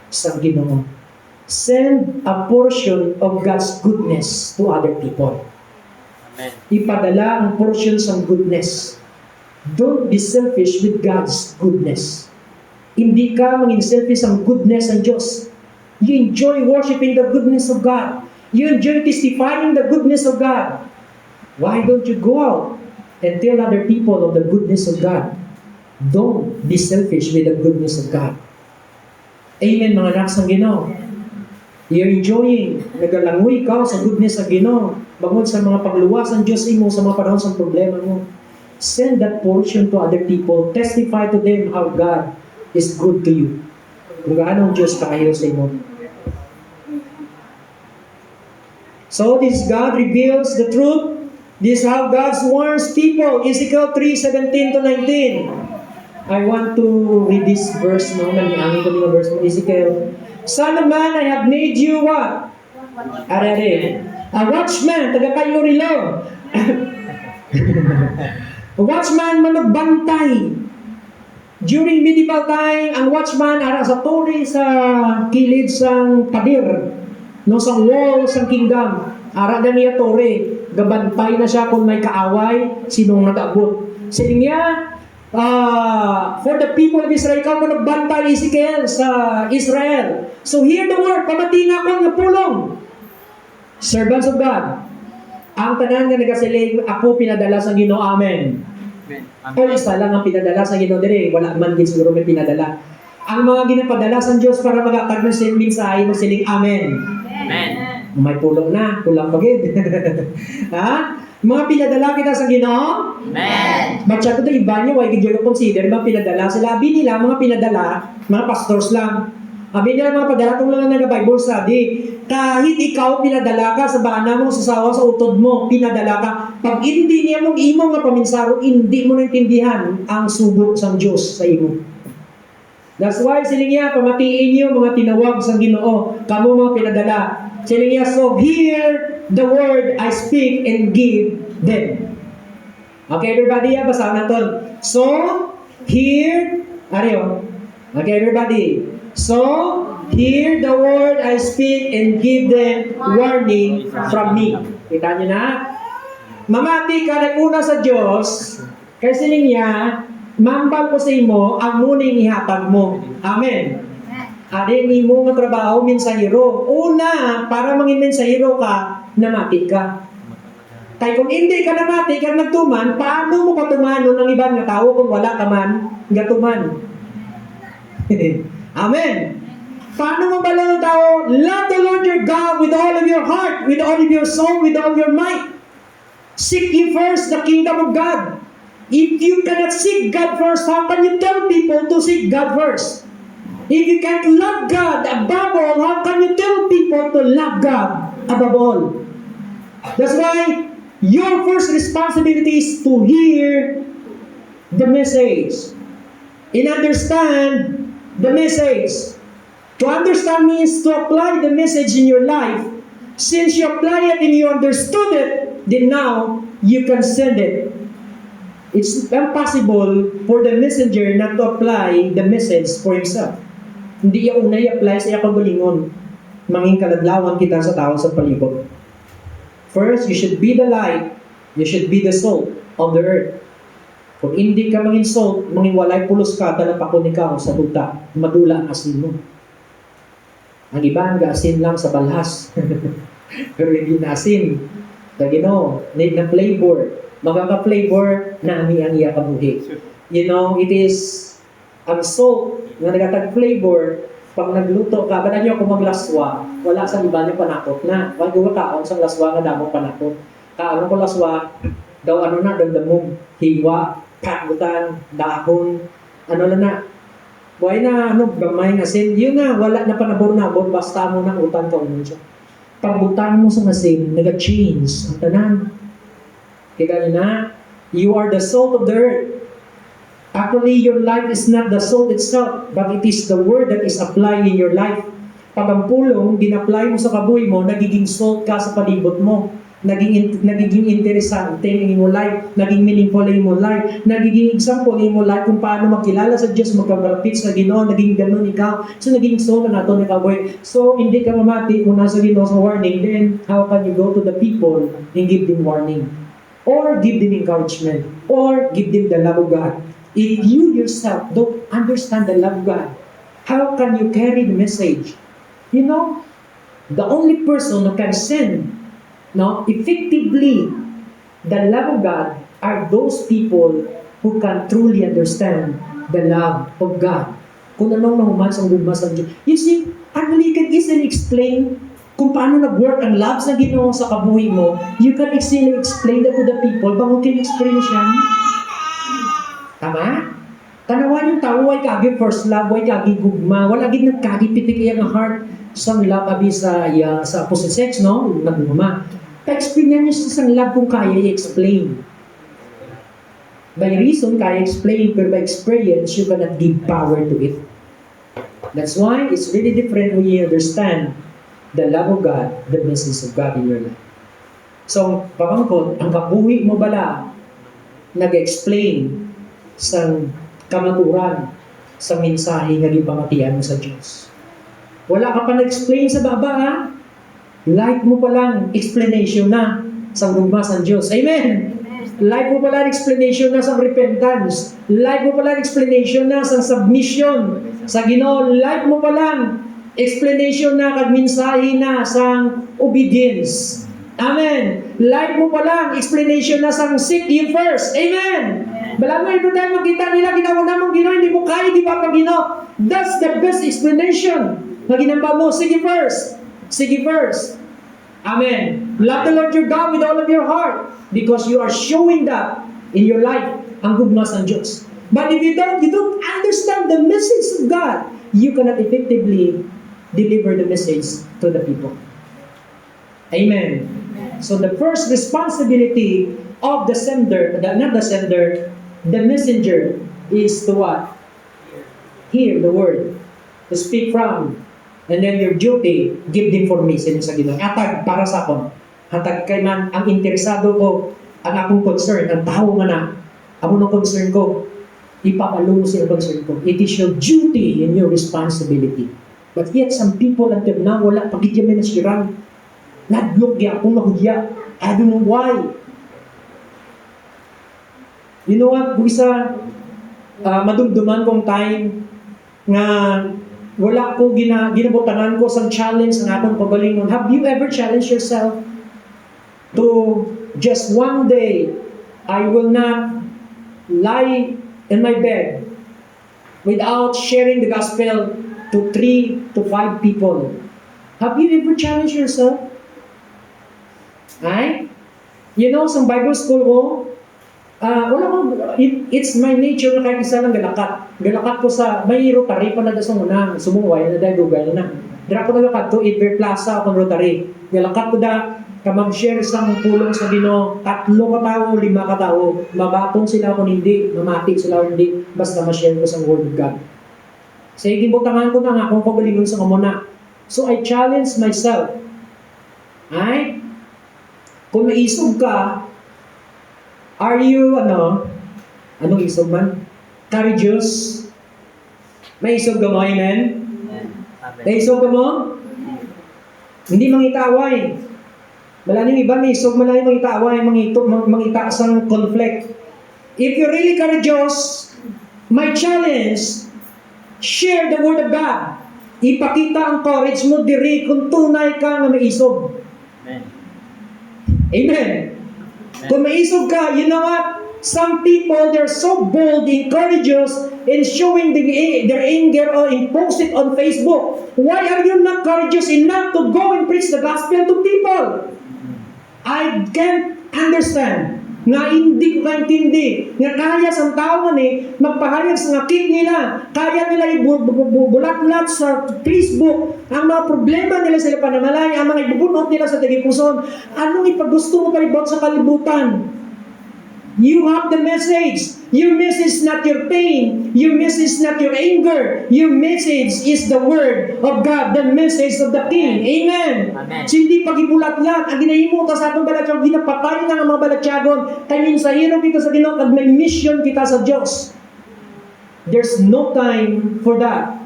sa Ginoo. Send a portion of God's goodness to other people. Amen. Ipadala ang portion sa goodness. Don't be selfish with God's goodness. Hindi ka maging selfish ang goodness ng Diyos. You enjoy worshiping the goodness of God. You enjoy testifying the goodness of God. Why don't you go out and tell other people of the goodness of God? Don't be selfish with the goodness of God. Amen, mga anak sa Ginoo. You're enjoying, nagalangoy ka sa goodness sa Ginoo. Bangod sa mga pagluwas ng Diyos imo sa mga panahon sa problema mo. Send that portion to other people. Testify to them how God is good to you. Kung gaano ang Diyos kaayo sa imo. So this God reveals the truth. This is how God warns people. Ezekiel 3:17-19. I want to read this verse, no? Naniangin ko yung verse mo, Ezekiel. "Son of man, I have made you what? Are. A watchman, taga kayo rilo. A watchman managbantay. During medieval time, ang watchman ara sa tore sa kilid sang pader, no, sa wall sang kingdom. Ara ganiya tore, gabantay na siya kung may kaaway, sinong nag-abot. Siling niya, for the people of Israel, ikaw mo nagbantay Ezekiel sa Israel. So hear the word, pamatinga ko nga pulong. Servants of God, ang tanan nga nagasiling, ako pinadala sa Ginoo, amen. O isa lang ang pinadala sa Ginoo dire, wala man gid siguro may pinadala. Ang mga ginapadala sa Diyos para magatag ng mensahe mo siling amen. Amen. May pulong na, kulang pagid. Ha? Mga pinadala kita sa Ginoo? Amen. Matcha ko iba niyo, why did you consider mga pinadala? Sila nila, mga pinadala, mga pastors lang. Amin nila mga padalatong lang na Bible study. Kahit ikaw pinadala ka sa bana mo, sa sawa, sa utod mo, pinadala ka. Pag hindi niya mong imo nga paminsaro, hindi mo naintindihan ang sugo sa Diyos sa imo. That's why siling niya, pamatiin niyo mga tinawag sa Ginoo, kamo mga pinadala. Siling niya, so hear the word I speak and give them. Okay, everybody, basahin natin. So, hear, ariyo. Okay, everybody. So, hear the word I speak and give them warning from me. Kita niyo na? Mamati ka nag-una sa Diyos, kasi niya, mambal ko sa imo, ang muning ihatag mo. Amen. Adi ni mo nga trabaho mensahero. Una, para mangin mensahero ka, namati ka. Kaya kung hindi ka namati, ka nagtuman, paano mo katumanon ng ibang nga tao kung wala ka man, gatuman? Amen. Paano mo bala ng tao? Love the Lord your God with all of your heart, with all of your soul, with all your might. Seek ye first the kingdom of God. If you cannot seek God first, how can you tell people to seek God first? If you can't love God above all, how can you tell people to love God above all? That's why your first responsibility is to hear the message and understand the message. To understand means to apply the message in your life. Since you apply it and you understood it, then now you can send it. It's impossible for the messenger not to apply the message for himself. Hindi iya una i-apply sa iya kagalingon. Manging kaladlawan kita sa tao sa palibot. First, you should be the light. You should be the salt of the earth. Kung hindi ka mangin salt, mangin walay pulos ka, talapakon ikaw sa tuta. Madula ang asin mo. Ang iba, ang asin lang sa balhas. Pero hindi na asin. Ginoo, need na flavor. Magkaka-flavor na ami ang iya kabuhi. You know, it is ang salt nga nagatag flavor. Pag nagluto ka, ba na nyo kung maglaswa, wala sa iba niyo panakot na. Wag ko kaon sa laswa nga damong panakot. Kaon ko laswa, daw ano na, daw damong hiwa, kagutan, dahon, ano na. Buhay na, gamay na sin. Yun na, wala na panabor-nabor, basta mo na utang ka unin siya. Pag-utang mo sa masin, nag-change ang tanan. Kaya na, you are the salt of the earth. Actually, your life is not the salt itself, but it is the word that is applied in your life. Pag ang pulong, din-apply mo sa kabuhi mo, nagiging salt ka sa palibot mo. Nagiging interesante in your life, naging meaningful in your life, nagiging example in your life kung paano makilala sa Diyos, magkamalapit sa Ginoo, naging ganun ikaw. So, naging salt na nato ni kaboy. So, hindi ka mamati kung nasa Ginoo sa warning, then how can you go to the people and give them warning? Or give them encouragement? Or give them the love of God? If you yourself don't understand the love of God, how can you carry the message? You know, the only person who can send effectively the love of God are those people who can truly understand the love of God. Kung anong nahuman sa gugmas ng Diyos. You see, actually, you can easily explain kung paano nag-work ang love sa Ginoo sa kabuhi mo. You can easily explain that to the people, bang can experience yan? Tama? Tanawan yung tao, ay kagi first love, ay kagi gugma, wala gid nagkagipitik iyang heart sa love abi sa opposite sex, no? Nagmama. Pa-experience niya sa love kung kaya i-explain. By reason, kaya explain, pero by experience, you cannot give power to it. That's why it's really different when you understand the love of God, the message of God in your life. So, pamangkot, ang kabuhi mo bala, nag-explain sa kamaturan, sa mensahe nga gipamatian mo sa Diyos. Wala ka pa nag-explain sa baba, ha? Life mo pa lang, explanation na sa gugmas ng Diyos. Amen! Life mo pa lang, explanation na sa repentance. Life mo pa lang, explanation na sa submission sa Ginoo. Life mo pa lang, explanation na kag mensahe na sa obedience. Amen! Life mo pa lang, explanation na sa seek ye first. Amen! Balang mo, every time makita nila, ginawa mong Ginoo, hindi mo kaya, di pa Ginoo. That's the best explanation na ginamba mo. Sige first. Sige first. Amen. Love the Lord your God with all of your heart because you are showing that in your life ang gugmas ng Diyos. But if you don't understand the message of God, you cannot effectively deliver the message to the people. Amen. So the first responsibility of the sender, not the sender, the messenger is to what? Hear the word, to speak from, and then your duty, give the information sa Ginoo. Atag para sa akon. Hatag kay man ang interesado ko, ang akong concern, ang tao nga na, amo ng concern ko, ipapalo mo siya ang concern ko. It is your duty and your responsibility. But yet, some people until now, wala pagigyan may nasirang. Nadlog ya, kung mahudya. I don't know why. You know what, Buisa, madumduman kong time nga wala ko ginabutangan ko sa challenge ng atong pagalingon. Have you ever challenged yourself to just one day, I will not lie in my bed without sharing the gospel to 3 to 5 people? Have you ever challenged yourself? Ay? You know, sa Bible school ko, wala ko, it's my nature na kahit isa lang galakat. Galakat ko sa, may rotary pa na sa unang, sumuway na dahil dugay na. Dira ko nagakat to, Iber Plaza akong rotary. Galakat ko da, kamag-share sa pulong sa Ginoo, 3 katao, 5 katao, mabatong sila kung hindi, mamati sila kung hindi, basta ma-share ko sa Word of God. Sa igibutangan ko na nga, kung pagalingon sa kamuna. So I challenge myself. Ay? Kung naisog ka, are you, anong isog man? Courageous? May isog ka mo, amen? Amen. May isog ka mo? Hindi mangita-away. Malaning iba, may isog malaning mangita-away, mangita asang conflict. If you're really courageous, my challenge, share the Word of God. Ipakita ang courage mo diri kung tunay ka na may isog. Amen. Amen. Kung maisog ka, you know what? Some people, they're so bold and courageous in showing their anger or in post it on Facebook. Why are you not courageous enough to go and preach the gospel to people? I can't understand. Nga hindi ko kaintindi. Nga kaya sa tao nga ni, magpahayag sa ngakit nila. Kaya nila ibulat-lat sa Facebook ang mga problema nila sa panamalay, ang mga ibubunot nila sa tagipuson. Anong ipagusto mo palibot sa kalibutan? You have the message. Your message is not your pain. Your message is not your anger. Your message is the Word of God, the message of the King. Amen. Amen. So, hindi pagibulat-lat. Ang ginahimo ta sa atong balatsyagon, ginapatay na ang mga balatsyagon. Kaya sa hirap kita sa Ginoo, kag may mission kita sa Diyos. There's no time for that.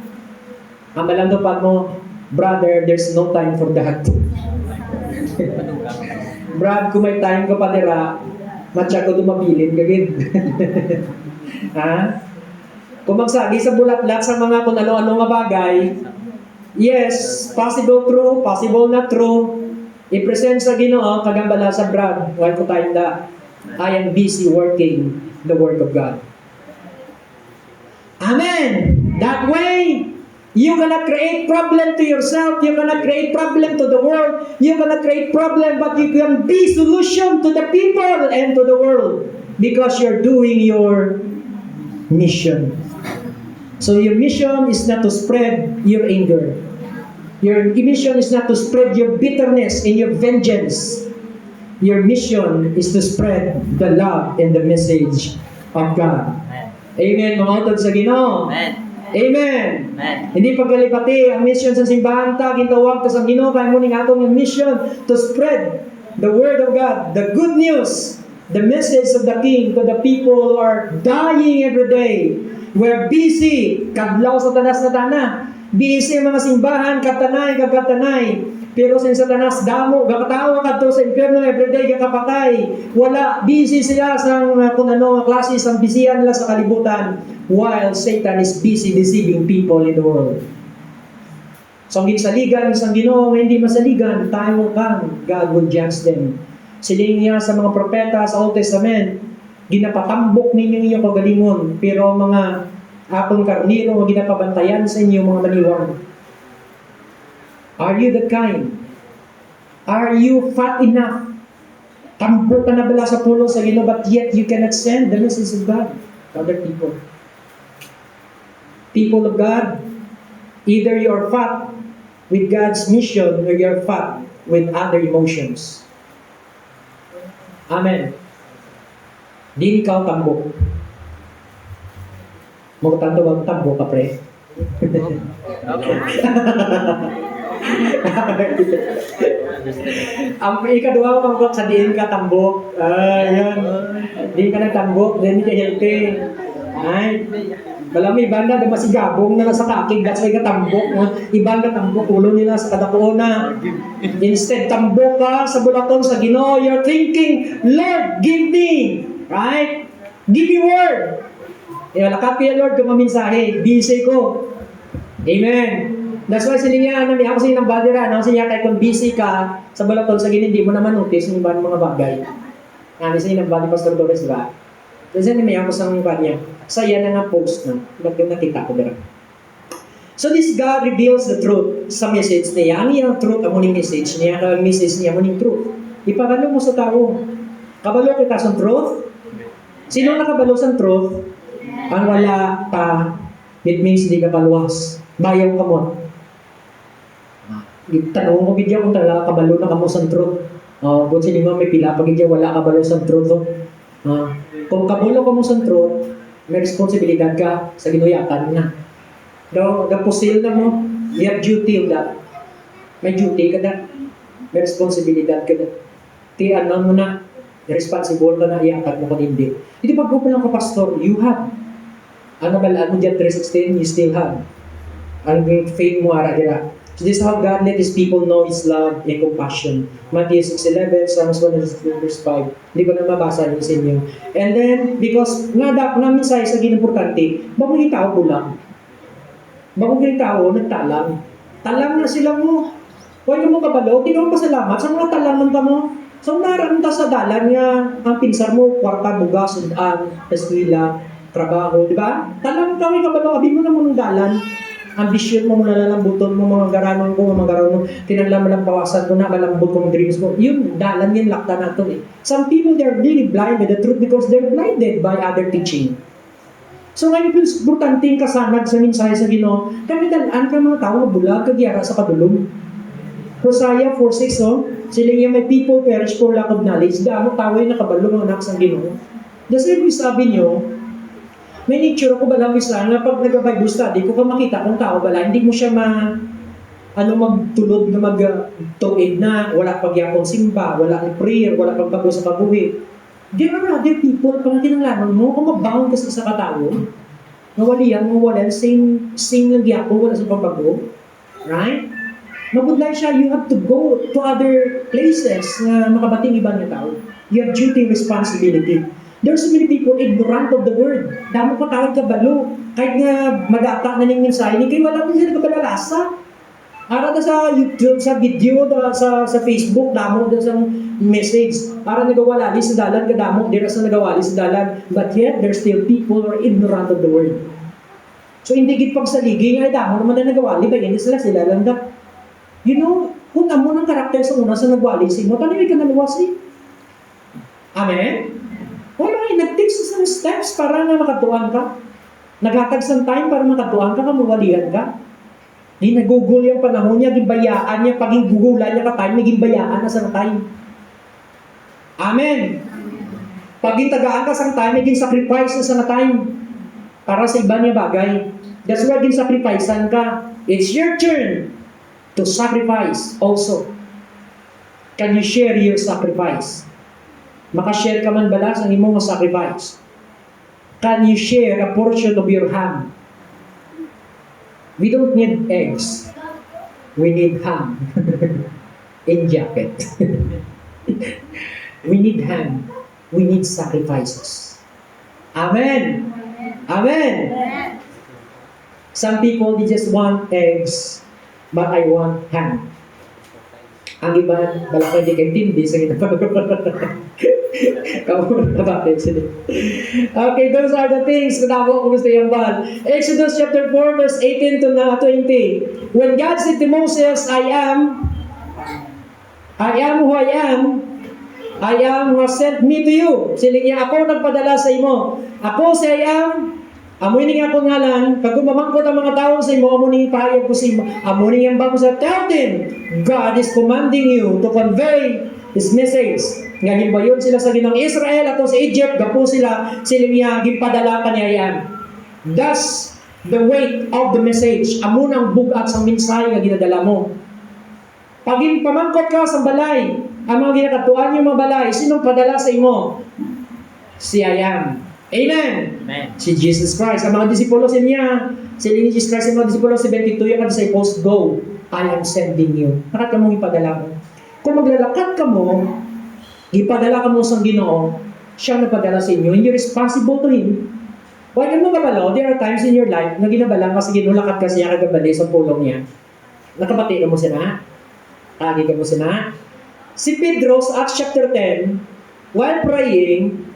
Ang malandopad mo, brother, there's no time for that. Brad, kung may time ka pa nila, matya ko dumabilin kagid. Ha? Kung magsagi sa bulat-lat sa mga kung ano-ano nga bagay, yes, possible true, possible not true. I-present sa Ginoo kagambala sa Brad, while ko time da, I am busy working the work of God. Amen. That way, you cannot create problem to yourself. You cannot create problem to the world. You cannot create problem, but you can be solution to the people and to the world because you're doing your mission. So your mission is not to spread your anger. Your mission is not to spread your bitterness and your vengeance. Your mission is to spread the love and the message of God. Amen. Amen. Mga utod sa Ginoo. Amen. Amen. Amen. Hindi pagkalipati ang mission sa simbahan ta, gintawag ta sa Ginoo kay mo ning atong yung mission to spread the word of God, the good news, the message of the King to the people who are dying every day. We're busy, kadlaw sa tanas na tana. Busy ang mga simbahan, katanay. Pero sa Satanas, damo, gakatawa ka to sa impyerno everyday, kakapatay. Wala, busy sila sa kung ano, klase, sa bisihan nila sa kalibutan, while Satan is busy deceiving people in the world. So, ang saligan sa Ginoo, hindi masaligan, tayo kang God will judge them. Siling niya sa mga propeta sa Old Testament, ginapatambok ninyo inyong kagalingon, pero mga apong karniro, ginapabantayan sa inyo mga maniwang. Are you the kind? Are you fat enough? Tampo ka na bala sa pulo sa Ginoo, but yet you cannot send the message of God to other people. People of God, Either you're fat with God's mission or you're fat with other emotions. Amen. Di ikaw tambok. Magtatawag tambok ka, pre. Okay. Ang ikaduha ko sa diin ka tambok. Yan. Di ka nagtambok, then ka healthy. Ay. Balami banda da masigabong na sa kakig that's why ka tambok. Ibang ka tambok ulo nila sa kadakuona. Instead tambok ka sa bulaton sa Ginoo, you're thinking, Lord, give me. Right? Give me word. Lakapin ya Lord kung maminsahe. Busy ko. Amen. That's why siniya na ako sa inang badira, no? Siniya kay kung busy ka sa balaton sa ginin, di mo naman notice yung ibang mga bagay. Ano sa inang badi Pastor Torres, diba? Kasi may ako sa mga niya. Sa yan na nga post na. Nakita ko dira. So this God reveals the truth sa message niya. Ang iyang truth, ang muning message niya. Ang message niya, muning truth. Ipagalo mo sa tao. Kabalo kita sa truth? Sino nakabalo sa truth? Ang wala pa, it means di ka paluwas. Bayaw ka mo. Tanong mo bigyan kung talaga kabalo na kamo sa truth. Kung sino may pila, pag hindi wala kabalo sa truth. Kung kabalo ka mo sa truth, may responsibilidad ka sa ginuyakan na. The pusil na mo, you have duty of that. May duty ka na. May responsibilidad ka na. Ano mo na, responsible ka na iyakan mo kung hindi. Hindi pag lang ka, pastor, you have. Ano ba, ano dyan 3:16, you still have. Ang faith mo ara dira. So this is how God let His people know His love and compassion. Matthew 6:11, Psalms 116 verse 5. Hindi ko na mabasa yun sa inyo. And then, because namin sa ginimportante, bagong tao ko lang. Bagong tao, nagtalang. Talang na sila mo. Huwag mo kabalo, tinawag pa salamat sa mga talang ka mo. So naramta sa dalan nga, ang pinsar mo, kwarta, buga, sundaan, eskwela, trabaho, di ba? Talang kami kabalo, abin mo na mo ng dalan. Ambisyon mo, nalalambuton mo, mga garanon ko, mga garanon mo, tinanlang malampawasan ko na, malambot ko, dreams mo. Yun, dalan yan, lakta na ito eh. Some people, they're really blind with the truth because they're blinded by other teaching. So ngayon, importanteng kasanag sa mensahe sa Ginoo, kami dalaan ka mga tao, bulag, kagyara sa kadulong. Hosea 4:6, sila yung may people perish for lack of knowledge, damo tao ay nakabalong ang anak sa Ginoo. Kasi yung sabi nyo, may nature ako balang isa nga pag nag-Bible study, kung ka makita kung tao bala, hindi mo siya magtulod na magtuig na, wala pagyapong simba, wala ang prayer, wala pang bago sa pabuhi. There are other people, pag kinanglaman mo, kung mabangon ka sa katao, nawalian, mawalan, same ng gyapon, wala sa pambago. Right? Mabudlay siya, you have to go to other places na makabating ibang na tao. You have duty and responsibility. There's so many people ignorant of the word. Damo ko tawag ka balo. Kahit nga mag-atak na ng mensahe, kayo wala din sila nagkabalasa. Para na sa YouTube, sa video, sa Facebook, damo din sa message. Para nagawali sa dalan, kadamo, di sa nagawali sa dalan. But yet, there's still people who are ignorant of the word. So, hindi git pag saliging, ay damo naman na nagawali, ba hindi sila langgap. You know, kung amo ng karakter sa una sa nagwali, sino, tanimig ka naluwas eh. Amen? Wala eh, nag-take sa steps para na makatuan ka. Naghatag sa time para makatuan ka, kamawalian ka. Di nagugol yung panahon niya, gibayaan niya, pag gugulan niya ka time, naging bayaan na sa time. Amen. Pag tagaan ka sa time, naging sacrifice na sa time. Para sa iba niya bagay. That's why naging sacrificean ka. It's your turn to sacrifice also. Can you share your sacrifice? Makashare ka man bala sa imong sacrifice. Can you share a portion of your ham? We don't need eggs. We need ham. In jacket. We need ham. We need sacrifices. Amen. Amen. Some people, they just want eggs, but I want ham. Ang iba, bala ko hindi kayo tindi sa Okay, those are the things na ako kung gusto yung bal. Exodus chapter 4 verse 18 to 20. When God said to Moses, I am who I am who has sent me to you. Siling niya, ako nagpadala sa imo. Ako si I am, Amoy ni nga akong ngalan, pag umamangkot ang mga tao sa imo, amo ni pahayag ko sa imo, amo ni ang bago sa tell them, God is commanding you to convey His message. Nga gimbayon sila sa ginang Israel ato sa Egypt, gapo sila niya gimpadala kaniayan. Thus, the weight of the message, amo nang bugat sa mensahe nga ginadala mo. Pag pamangkot ka sa balay, ang mga ginakatuan yung mga balay, sinong padala sa imo? Si I am. Amen. Amen. Si Jesus Christ. Ang mga disipulo sa niya, sila ni Jesus Christ, ang mga disipulo sa 22, yung mga disciples, go, I am sending you. Nakat ka mong ipadala mo. Kung maglalakad ka mo, ipadala ka mo sa Ginoo, siya napadala sa inyo, and you're responsible to Him. Huwag mo kabalo, there are times in your life na ginabalang ka sa Ginoo, lakad ka siya kagabali sa pulong niya. Nakabati ka mo siya. Kagi ka mo siya. Si Pedro sa Acts chapter 10, while praying,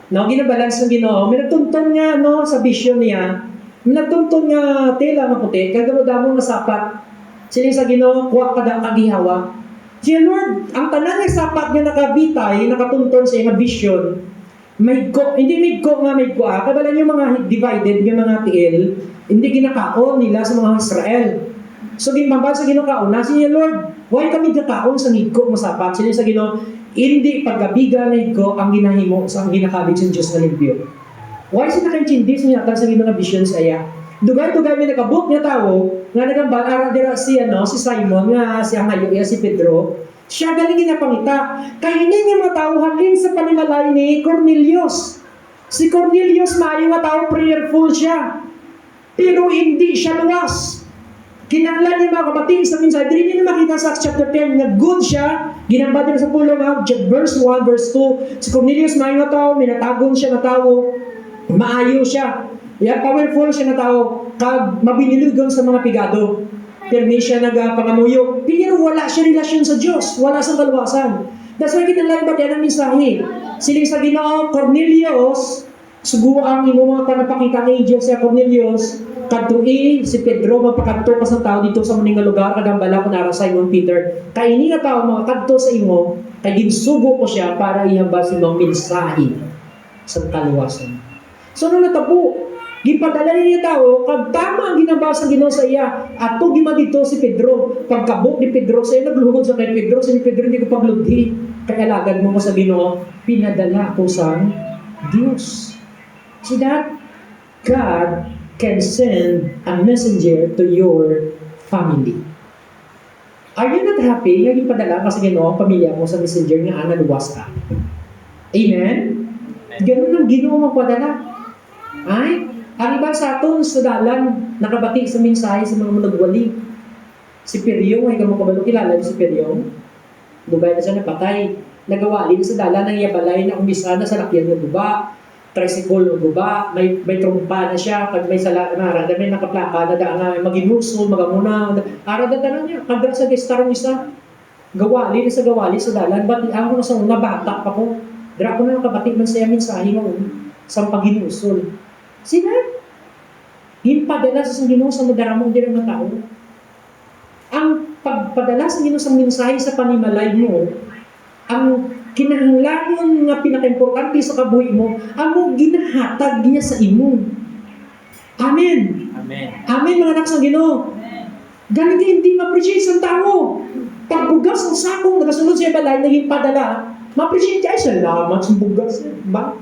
ginabalance ng Ginoo, may nagtuntun nga sa vision niya, may nagtuntun nga tela nga puti, kagano-damo nga sapat. Sila sa Ginoo, kuha ka da kagihawa. Siya, Lord, ang tanan nga sapat nga nakabitay, nakatuntun sa nga vision, may go, hindi may go nga may go, kabalan yung mga divided nga mga tiil, hindi ginakaon nila sa mga Israel. So, ginambal sa Ginoo kauna, siya, Lord, why kami gakaon sa ngigko masapat? Sila sa Ginoo, hindi pagkabiga na ito ang ginahimo sa ang ginakabig sa Diyos na limpyo. Why siya nakaintindi sa niya sa mga vision sa iya? Dugay-dugay may nakabuk niya tao, nga nagambal, dira si Simon, nga si Angayo, si Pedro, siya galing ginapangita. Kaya hindi niya mga tao halin sa panimalay ni Cornelius. Si Cornelius, maayo nga tao, prayerful siya. Pero hindi siya luwas. Kinanglan niya mga kapatid sa minsan, hindi niya makita sa Acts chapter 10 na good siya, ginambad niya sa pulong verse 1, verse 2, si Cornelius maayo na tao, minatagon siya na tao, maayo siya, powerful siya na tao, kag mabinilugon sa mga pigado, pero may siya nagpangamuyo, pero wala siya relasyon sa Diyos, wala sa kaluwasan. That's why kinanglan ba yan ang mensahe? Siling sa Ginoo, Cornelius, sugo ang imong mga panapakita ni Diyos sa Cornelius, kadtoi si Pedro magpakadto ka sa tao dito sa maning lugar kadambala ko nara Simon Peter kay ini nga tao makadto sa imo kay ginsugo ko siya para ihambal sa imong mensahe sa kaluwasan. So nung natabo gipadala niya tao kag tama ang ginambal sa Ginoo sa iya ato gimadito si Pedro pagkabuk ni Pedro sa iya nagluhod sa kay Pedro si Pedro hindi ko pagludhi kay alagad mo sa Ginoo pinadala ko sa Dios. See that God can send a messenger to your family. Are you not happy? Yung padala ka sa Ginoo ang pamilya mo sa messenger nga naluwas ka. Amen? Ganun ang Ginoo magpadala. Ay? Ang iba sa aton sa dalan, nakabati sa mensahe sa mga managwali. Si Peryong, ay kamo kabalo kilala si Peryong. Dugay na siya napatay. Nagawali sa dalan ng yabalay na umbisa na sa lakyan ng guba. Tricycle o guba, may trumpa na siya, pag may sala, may nakaplaka na nga maginuso, magamuna, arada na niya, kadra sa gestarong isa, gawali sa dalan, ba't ako na sa una, bata pa ko, dra ko na nakabati man sa yamin sa hingon, sa paginusol. Sina? Hinpadala sa Ginoo sa madaramong dirang na tao. Ang pagpadala sa Ginoo sa mensahe sa panimalay mo, ang kinahanglan nga pinaka-importante sa kabuhi mo, amo ginahatag niya sa imo. Amen. Amen. Amen mga anak sa Ginoo. Ganito hindi ma-appreciate sa tao. Pagbugas ng sakong nagasunod sa balay, naging padala, ma-appreciate ay salamat sa bugas. Ba?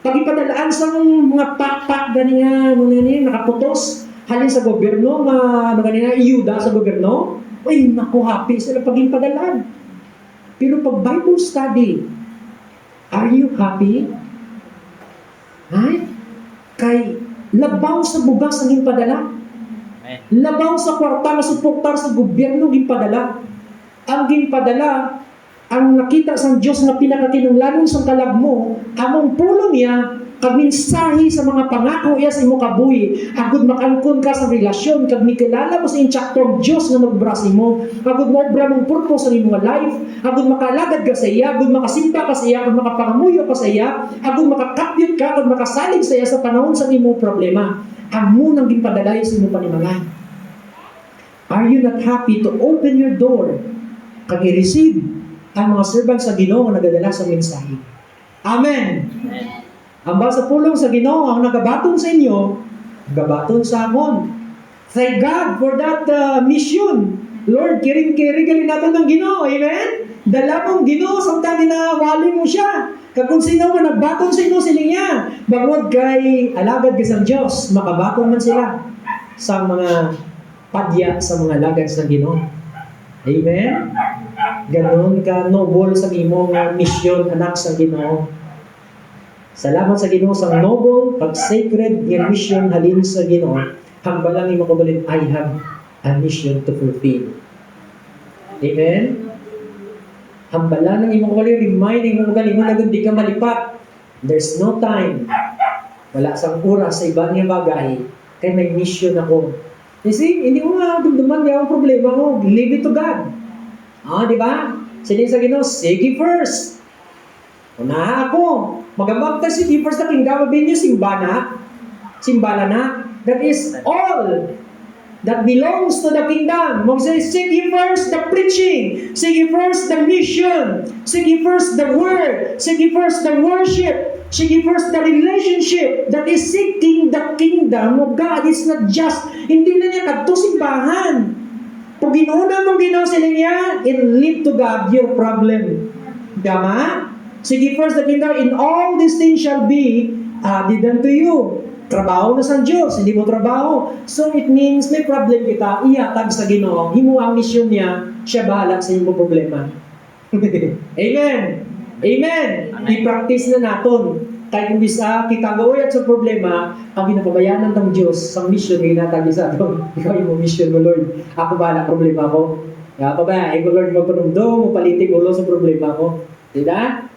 Pag ipadalaan sa mga pak-pak ganiya, nakaputos, halin sa gobyerno, iyuda sa gobyerno, ay naku, happy sila pag ipadalaan. Pero pag Bible study, are you happy? Ay? Kay labaw sa bugas ang ginpadala. Labaw sa kwarta na suportar sa gobyerno ginpadala. Ang ginpadala, ang nakita sa Diyos na pinakakinunglanon sa kalag mo, among pulo niya, kag mensahe sa mga pangako iya sa imo kabuhi, agud makangkon ka sa relasyon, kag mikilala mo sa instructor Diyos na magbras mo, agud maobra mong purpose sa imong life, agud makalagad ka sa iya, agud makasimpa ka sa iya, agud makapangamuyo ka sa iya, agud makakapyot ka, agud makasalig sa iya sa panahon sa imong problema. Amo nang ginpadalay sa imong panimalay. Are you not happy to open your door kag i-receive ang mga servant sa Ginoo nga nagadala sa mensahe? Amen. Ambal sa pulong sa Ginoo, ang nagabaton sa inyo, gabaton sa amon. Thank God for that mission. Lord, kiring-kiri gali natin ng Ginoo. Amen? Dala mong Ginoo, samtang ginawali mo siya. Kung sino man nagbaton sa inyo sila niya, bangod kay alagad ka sa Diyos, makabaton man sila sa mga padya sa mga alagad sa Ginoo. Amen? Ganon ka noble sa imong mission, anak sa Ginoo. Salamat sa Ginoo sa noble, pag-sacred nga mission halin sa Ginoo. Hambalang imo kabalin, I have a mission to fulfill. Amen? Hambalang ng imo kabalin, remind imo kabalin, mo di ka malipat. There's no time. Wala sang oras sa iba niya bagay. Kaya may mission ako. You see, hindi mo nga dumduman yung problema mo. Leave it to God. Di ba? Sinin sa Ginoo, seek ye first. Unaha ako. Magamagta seek ye first na kingdom of inyo, simbala na. That is all that belongs to the kingdom. Seek ye first the preaching. Seek ye first the mission. Seek ye first the word. Seek ye first the worship. Seek ye first the relationship. That is seeking the kingdom of God. It's not just, hindi na niya kadto simbahan. Kung ginuna mong Ginoo sila niya, and leave to God your problem. Tama? Seek ye first the kingdom, in all these things shall be added unto you. Trabaho na sa Diyos, hindi mo trabaho. So it means may problem kita, ihatag sa Ginoo, himo ang mission niya, siya bahala sa iyong problema. Amen! Amen! I-practice na naton. Kahit kung bisa, kita gawin sa problema, ang ginapabayanan ng Diyos sa mission na ginatagi sa ato. Ikaw yung mission mo, Lord. Ako bahala problema ko. Kaya pa ba, ikaw Lord magpanumdo, mapalitig ulo sa problema ko. Diba?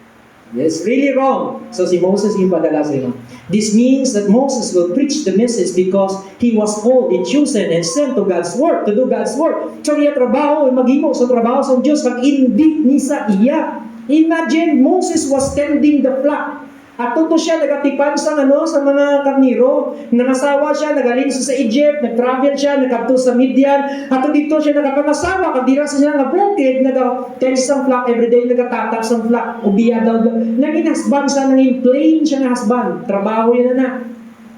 It's really wrong. So si Moses yung padala sa inyo. This means that Moses will preach the message because he was called and chosen and sent to God's work, to do God's work. So niya trabaho, maghimo sa trabaho sa Diyos, kag hindi ni sa iya. Imagine, Moses was tending the flock. At tuto siya, nagatipan sa mga karniro. Nangasawa siya, nagaling sa Egypt, nag-travel siya, nagkabto sa Midian. At dito siya nagkapangasawa, kagdira sa siya nga bukid, nag-tend sa flock, everyday nagatatak sa flock, ubiya daw. Naging husband sa, naging plain siya na husband. Trabaho yan na.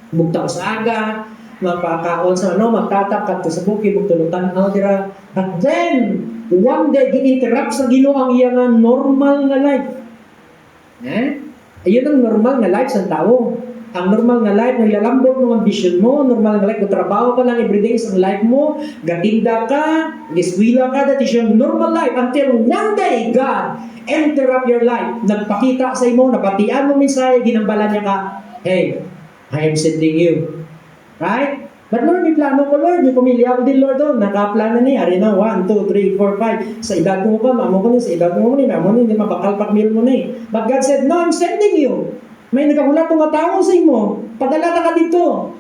Bugta ko sa aga, magpakaon sa magtatak, kadto sa bukid, bugtulutan, dira. But then, one day, gin-interrupt sa Ginoo ang iyang normal na life. Ayun ang normal na life sa tao. Ang normal na life, naglalambot ng ambition mo, normal na life, trabaho ka lang everyday sa life mo, gatinda ka, giswila ka, that is your normal life until one day, God interrupt your life. Nagpakita sa imo, nabatian mo mensahe, ginambala niya ka, hey, I am sending you. Right? But Lord, may plano ko, Lord. May pamilya ko din, Lord. Nakaplano niya. Ari na, 1, 2, 3, 4, 5. Sa edad mo pa, mamo ko ni. Sa edad mo ni, mamo ni. Hindi mapakalpak meal mo ni. But God said, no, I'm sending you. May nagahulat ng tao sa imo. Padala na ka dito.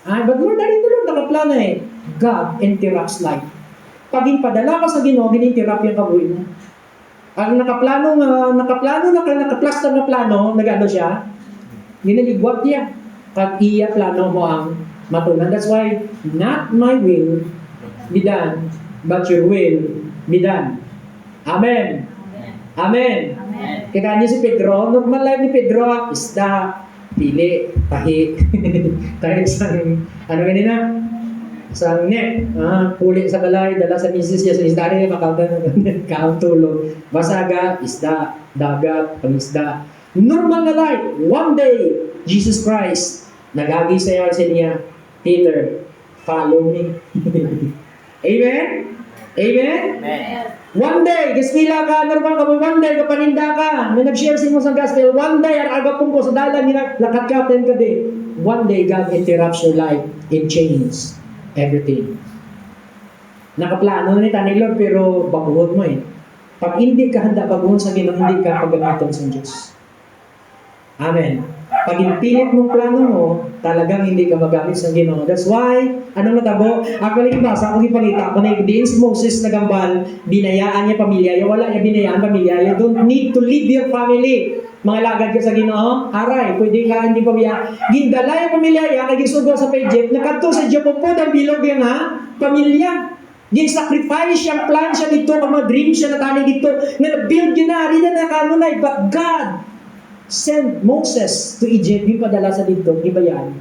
But Lord, dali mo, Lord. Nakaplano eh. God interrupts life. Pag padala ka sa Ginoo, gininterrupt yung kabuhi mo. Ang nakaplaster na plano, nagano siya, ginaligwat niya. Pag iya plano mo ang matunan. That's why, not my will be done, but your will be done. Amen. Amen. Kaya niyo si Pedro, normal life ni Pedro, isda, pili, tahi. Kahit isang, isang net, puli sa balay, dala sa misis niya, sa isda rin, kaang tulog. Basaga, isda, dagat, pangisda. Normal na life. One day, Jesus Christ, nagagi sa niya, Peter, follow me. Amen? Amen? Amen. One day, gaspila ka, normal ka mo, one day, kapaninda ka, may nag-share sa mo sa gospel, one day, ang agapong ko sa dalan, lakat ka, ten ka din. One day, God interrupts your life and changes everything. Nakaplano na ni Tanay Lord, pero baguhon mo eh. Pag hindi ka handa baguhon sa Ginoo, hindi ka pagamiton sa Diyos. Amen. Pag ipilit mong plano mo, talagang hindi ka magamit sa Ginoo. That's why, anong natabo? Actually, basa, kung ipalita ko na din si Moses nagambal, binayaan niya pamilya, wala niya binayaan pamilya, you don't need to leave your family. Mga lagad ka sa Ginoo, aray, pwede ka hindi pamilya. Gindala yung pamilya, naging sugo sa Egypt, nakadto sa Egypt po ng bilog yan pamilya. Gin-sacrifice siyang plan siya dito, mga dream siya na tani dito, na build yun na, rin na nakanunay, but God send Moses to Egypt, yung padala sa dito, di ba yan?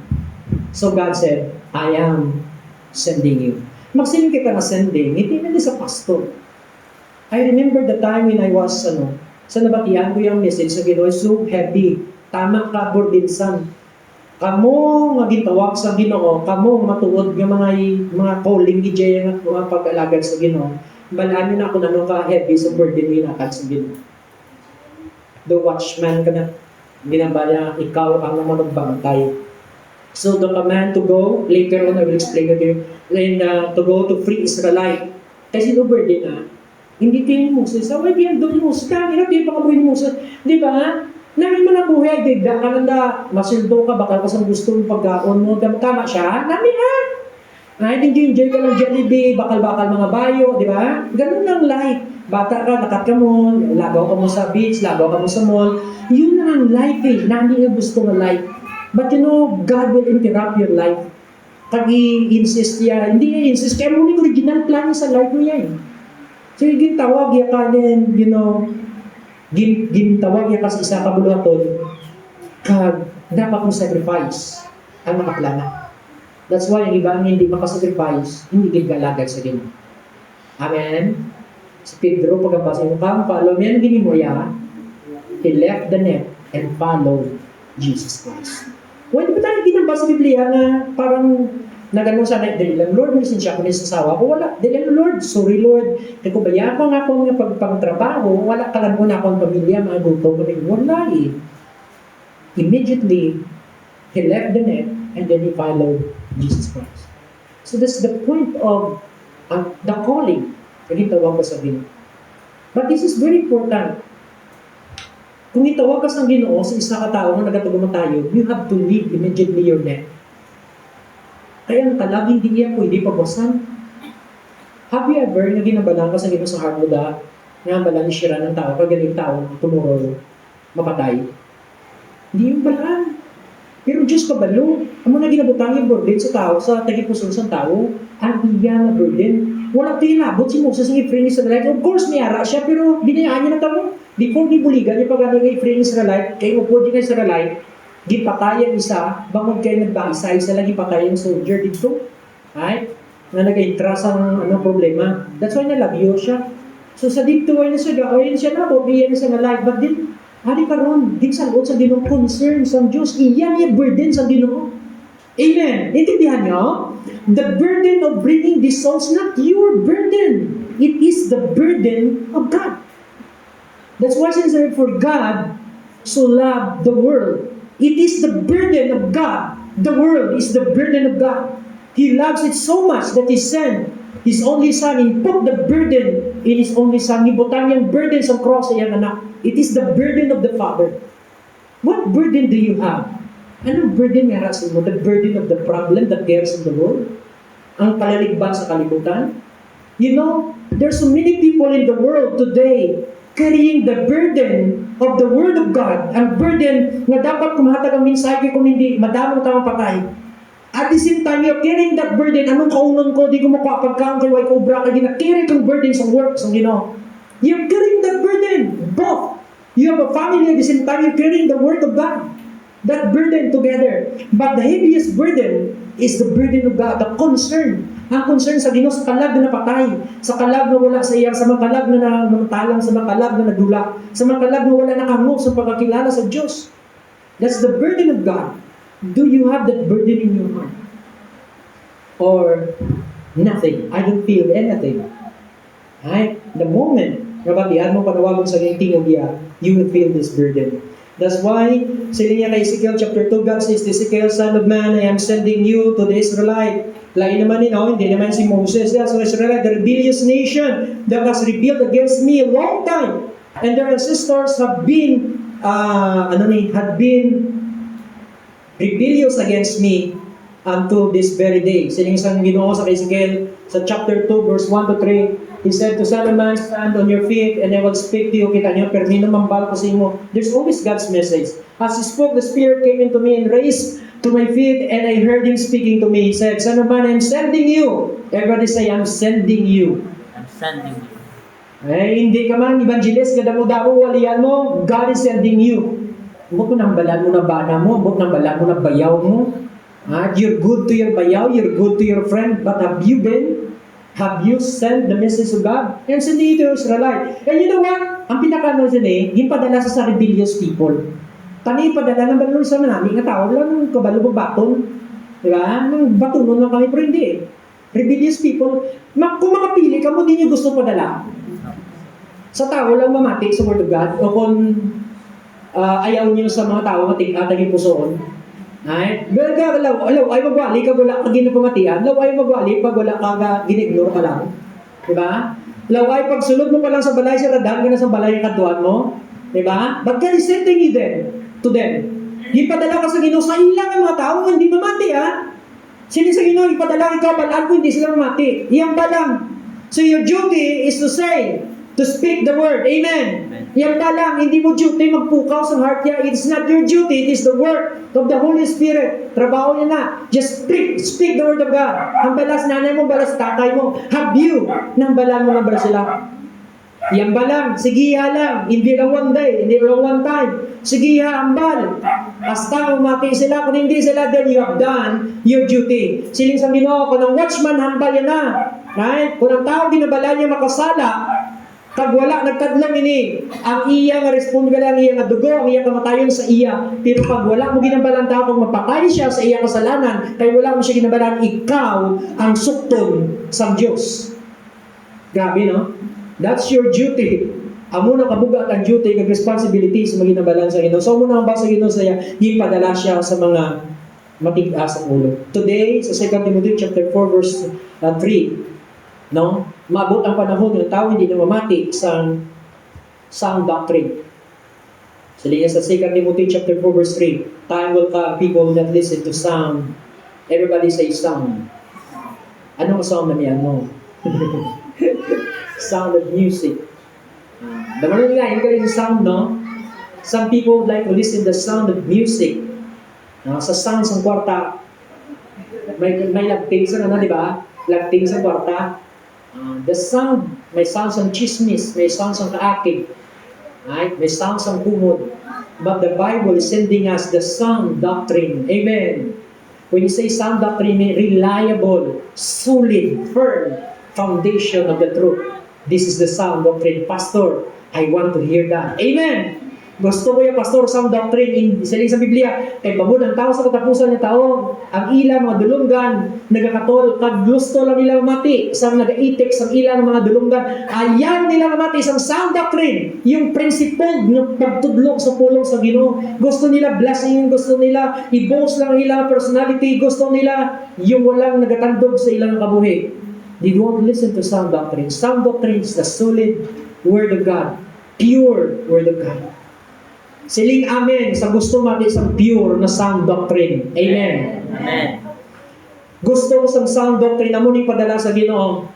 So God said, I am sending you. Magsiling ka na sending, hindi na sa pastor. I remember the time when I was, sa nabatian ko yung message sa Ginoo, so heavy. Tama ka, Burdinsan. Kamo nga gitawag sa Ginoo, kamo matuod nga mga calling ni Jay nga mga pag-alagad sa Ginoo. Balanin na ako na nung ka-heavy sa burden ni nakad sa Ginoo. The watchman ka na, ginabala ikaw ang naman magbantay. So the command to go, later on I will explain it to you, and to go to free Israelite. Kasi no burden na, hindi tayo ni Moses. So, why diyan doon Moses? Kaya tayo pakabuhin ni Moses. Di ba? Namin man ang buhay, digda ka nanda, masildo ka, bakal ka sa gusto mong pagkaon mo, tama siya, namin ha. Ay, enjoy ka ng Jollibee, bakal-bakal mga bayo, di ba? Ganun lang life. Bata ka, nakat ka mo, lagaw ka mo sa beach, lagaw ka mo sa mall. Yun lang ang life eh, na hindi nga gusto ng life. But you know, God will interrupt your life. Pag i-insist niya, hindi niya insist, kaya mo yung original plan sa life mo yan. So, yung gintawag niya ka din, you know, gintawag niya ka sa isa kabuluhaton, kag dapat mo sacrifice ang nakaplana. That's why yung iba hindi makasacrifice, hindi gilgalagad sa Ginoo. Amen? Si Pedro, pagkabasa mo ka, follow me, ano gini mo ya? He left the net and followed Jesus Christ. Well, di ba tayo ginamba sa Biblia na parang nagano sa net, dahil lang, Lord, may sinsya ko na sa sawa ko, wala, dahil lang, Lord, sorry Lord, nagkubaya ko nga akong pagtrabaho, wala ka lang muna akong pamilya, mga guto ko na wala eh. Immediately, he left the net and then he followed Jesus Christ. So that's the point of the calling na gitawag ka sa Ginoo. But this is very important. Kung itawag ka sa Ginoo sa isa ka tao na nagatugong tayo, you have to leave immediately your net. Kaya ang talaging hindi ako, hindi pabasan. Have you ever na ginabalang ka sa Ginoo sa heart mo da, na balang isira ng tao, kagaling tao, tomorrow, mapatay? Hindi yung balaan. Pero Diyos kabalo, amo na ginabutang yung burden sa tao, sa tagipuso sa tao, ang iya na burden. Wala tinabot si Moses ng Ephraim Israelite. Of course, may ara siya, pero binayaan niya na tamo. Before di buligan, yung pag-ano ng Ephraim Israelite, kayo upo din ng Israelite, gipatayan isa, bangod kayo nagbaisa-isa lang gipatayan soldier dito. Right? Na nag-intras ang problema. That's why nalagyo siya. So sa dito, ay na siya na, biyan na siya na life, but din, hari karon, din sa sa Ginoo concern sa Diyos, iyan yung burden sa Ginoo. Amen. Intindihan niyo? The burden of bringing these souls, not your burden. It is the burden of God. That's why it says, for God so loved the world. It is the burden of God. The world is the burden of God. He loves it so much that He sent His only Son and put the burden in His only Son. Ibutang yung burden sa cross sa iyang anak. It is the burden of the Father. What burden do you have? Anong burden nga rasin mo? The burden of the problem that cares in the world? Ang palaligban sa kalibutan? You know, there's so many people in the world today carrying the burden of the Word of God. Ang burden na dapat kumahatag ang mensahe kung hindi, madamang tamang patay. At the same time, you're carrying that burden. Anong kaunon ko? Di ko makuha pagkaon kay White Cobra. Kaya na-carry kong burden sa work, sa Ginoo. You're carrying that burden. Both. You have a family at the same time, you're carrying the Word of God. That burden together. But the heaviest burden is the burden of God, the concern. Ang concern sa Ginoo sa kalag na napatay, sa kalag na wala sa iya, sa mga kalag na namatalang, sa mga kalag na nagdula, sa mga kalag na wala nakango sa pagkakilala sa Diyos. That's the burden of God. Do you have that burden in your heart? Or nothing? I don't feel anything. Right? The moment na batian mo panawagon sa tingog niya, you will feel this burden. That's why, sila niya kay Ezekiel chapter 2, God says, Ezekiel, son of man, I am sending you to the Israelite. Lain naman hindi naman si Moses. Yeah, so Israelite, the rebellious nation that was rebelled against me a long time. And their ancestors have been, had been rebellious against me until this very day. Siling isang Ginoo sa Ezekiel, sa chapter 2, verse 1 to 3, He said to Solomon, stand on your feet and I will speak to you. Kita niyo, permino mambal ko sa imo. There's always God's message. As He spoke, the Spirit came into me and raised to my feet and I heard Him speaking to me. He said, Son of man, I'm sending you. Everybody say, I'm sending you. I'm sending you. Hindi ka man, evangelist, kada mo daw, walian mo, God is sending you. Huwag mo nang balaan mo na bana mo, huwag nang balaan mo na bayaw mo. You're good to your bayaw, you're good to your friend, but have you sent the message of God? And sindi ito yung Israelite. And you know what? Ang pinaka-ano dyan yung padala sa rebellious people. Tani padala ng balon sa manami nga tao lang kabalo baton. Di ba? Nang batunon lang kami, pero hindi Rebellious people, kung makapili ka mo, di nyo gusto padala. Sa tao lang mamati sa Word of God, o kung ayaw nyo sa mga tao atagin pusoon. Ay, alaw, ay magwali ka wala ka ginapamatian, law ay magwali pag wala ka ginignore ka lang. Diba? Law ay pagsulod mo pa lang sa balay, sa radang ka na sa balay yung katuan mo. Diba? But God is sending you to them. Ipadala ka sa Ginoo sa ilang mga tao, hindi mamati Sino sa Ginoo, ipadala ikaw, balaan ko, hindi sila mamati. Iyang balang. So your duty is to speak the word. Amen. Yan pa lang, hindi mo duty magpukaw sa heart niya. It's not your duty, it is the work of the Holy Spirit. Trabaho niya na. Just speak the word of God. Ang balas nanay mo, balas tatay mo. Have you, nang balan mo na balas sila. Yan ba lang, sigiha lang. Hindi lang one day, hindi lang one time. Sigiha, ambal. Hasta umati sila, kung hindi sila, then you have done your duty. Siling sa Ginoo, kung ang watchman, hambal yan na. Right? Kung ang tao ginabala niya makasala, kag wala nagtadlong ini ang iya nga responsible ang iya nga dugo ang iya kamatayon sa iya, pero pag wala mo ginabalan tao kung mapatay siya sa iya kasalanan kay wala mo siya ginabalan, ikaw ang sukton sa Dios. Grabe, no? That's your duty. Amo na kabugat ang duty kag responsibility sa mga ginabalan sa Ginoo. So mo na ba sa Ginoo saya gipadala siya sa mga matigas sa ulo. Today sa 2 Timothy chapter 4 verse 3, no? Maabot ang panahon ng tao hindi na mamati sa sound doctrine. So, sa 2 Timothy chapter 4 verse 3, time will come, people will not listen to sound. Everybody say sound. Anong sound na niyan mo? Sound of music. Dama nila, yung galing sound, no? Some people would like to listen to the sound of music. Sa sound sa kwarta, may lagting sa di ba? Lagting sa kwarta. The sound, may sound sa chismis, may sound sa kaakig, right? May sound sa kumod. But the Bible is sending us the sound doctrine. Amen. When you say sound doctrine, reliable, solid, firm foundation of the truth. This is the sound doctrine. Pastor, I want to hear that. Amen. Gusto ko yung pastor sound doctrine siling sa Biblia. Kay babod ang tao sa katapusan ng tao, ang ilang mga dulunggan nagakatol, kag gusto lang nila mati sa nagaitik sa ilang mga dulunggan. Ayaw nila mati sa sound doctrine, yung principle ng pagtudlok sa pulong sa Ginoo. Gusto nila blessing, gusto nila i-boast lang ilang personality, gusto nila yung walang nagatandog sa ilang kabuhi. They won't listen to sound doctrine. Sound doctrine is the solid Word of God, pure Word of God. Siling amen sa gusto mati sa pure na sound doctrine. Amen. Amen. Gusto ko sa sound doctrine amo ni padala sa Ginoo.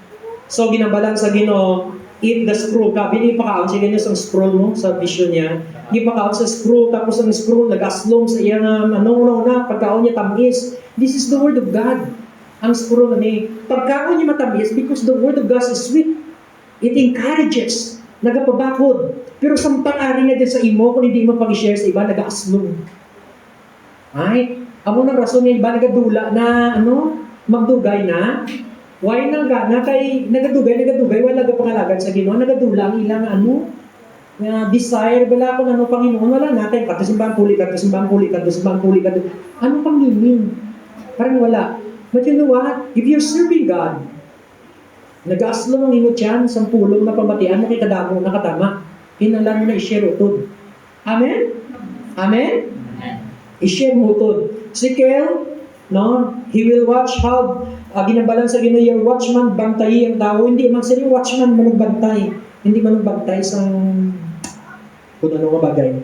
So ginabalan sa Ginoo, eat the scroll. Bini pa kaon siya ganyan sa scroll mo sa vision niya. Di pa kaon sa scroll, tapos ang scroll nagaslom sa iya na na pagkaon niya tamis. This is the word of God. Ang scroll ni pagkaon niya matamis because the word of God is sweet. It encourages, nagapabakod. Pero sampang-ari na din sa imo, kung hindi mo pag-share sa iba, nag-aaslong. Ay, amo ng rason niya, iba nagadula na, magdugay na. Why nang gana kay nagadugay, wala nagapangalagan sa Ginoo, nagadula ang ilang desire, bala ko na Panginoon, wala natin, katusimbang puli. Ano pang meaning? Parang wala. But you know what? If you're serving God, nag-aaslong ang imo tiyan, sampulong na pamatian mo kay kadamo, nakatama. Hinalan mo na i-share utod. Amen? Amen? I-share mo utod. Si Kel, he will watch how ginabalan sa Ginoo yung watchman, bantayi ang tao. Hindi man sila yung watchman manugbantay. Hindi manugbantay sa kung ano mabagay.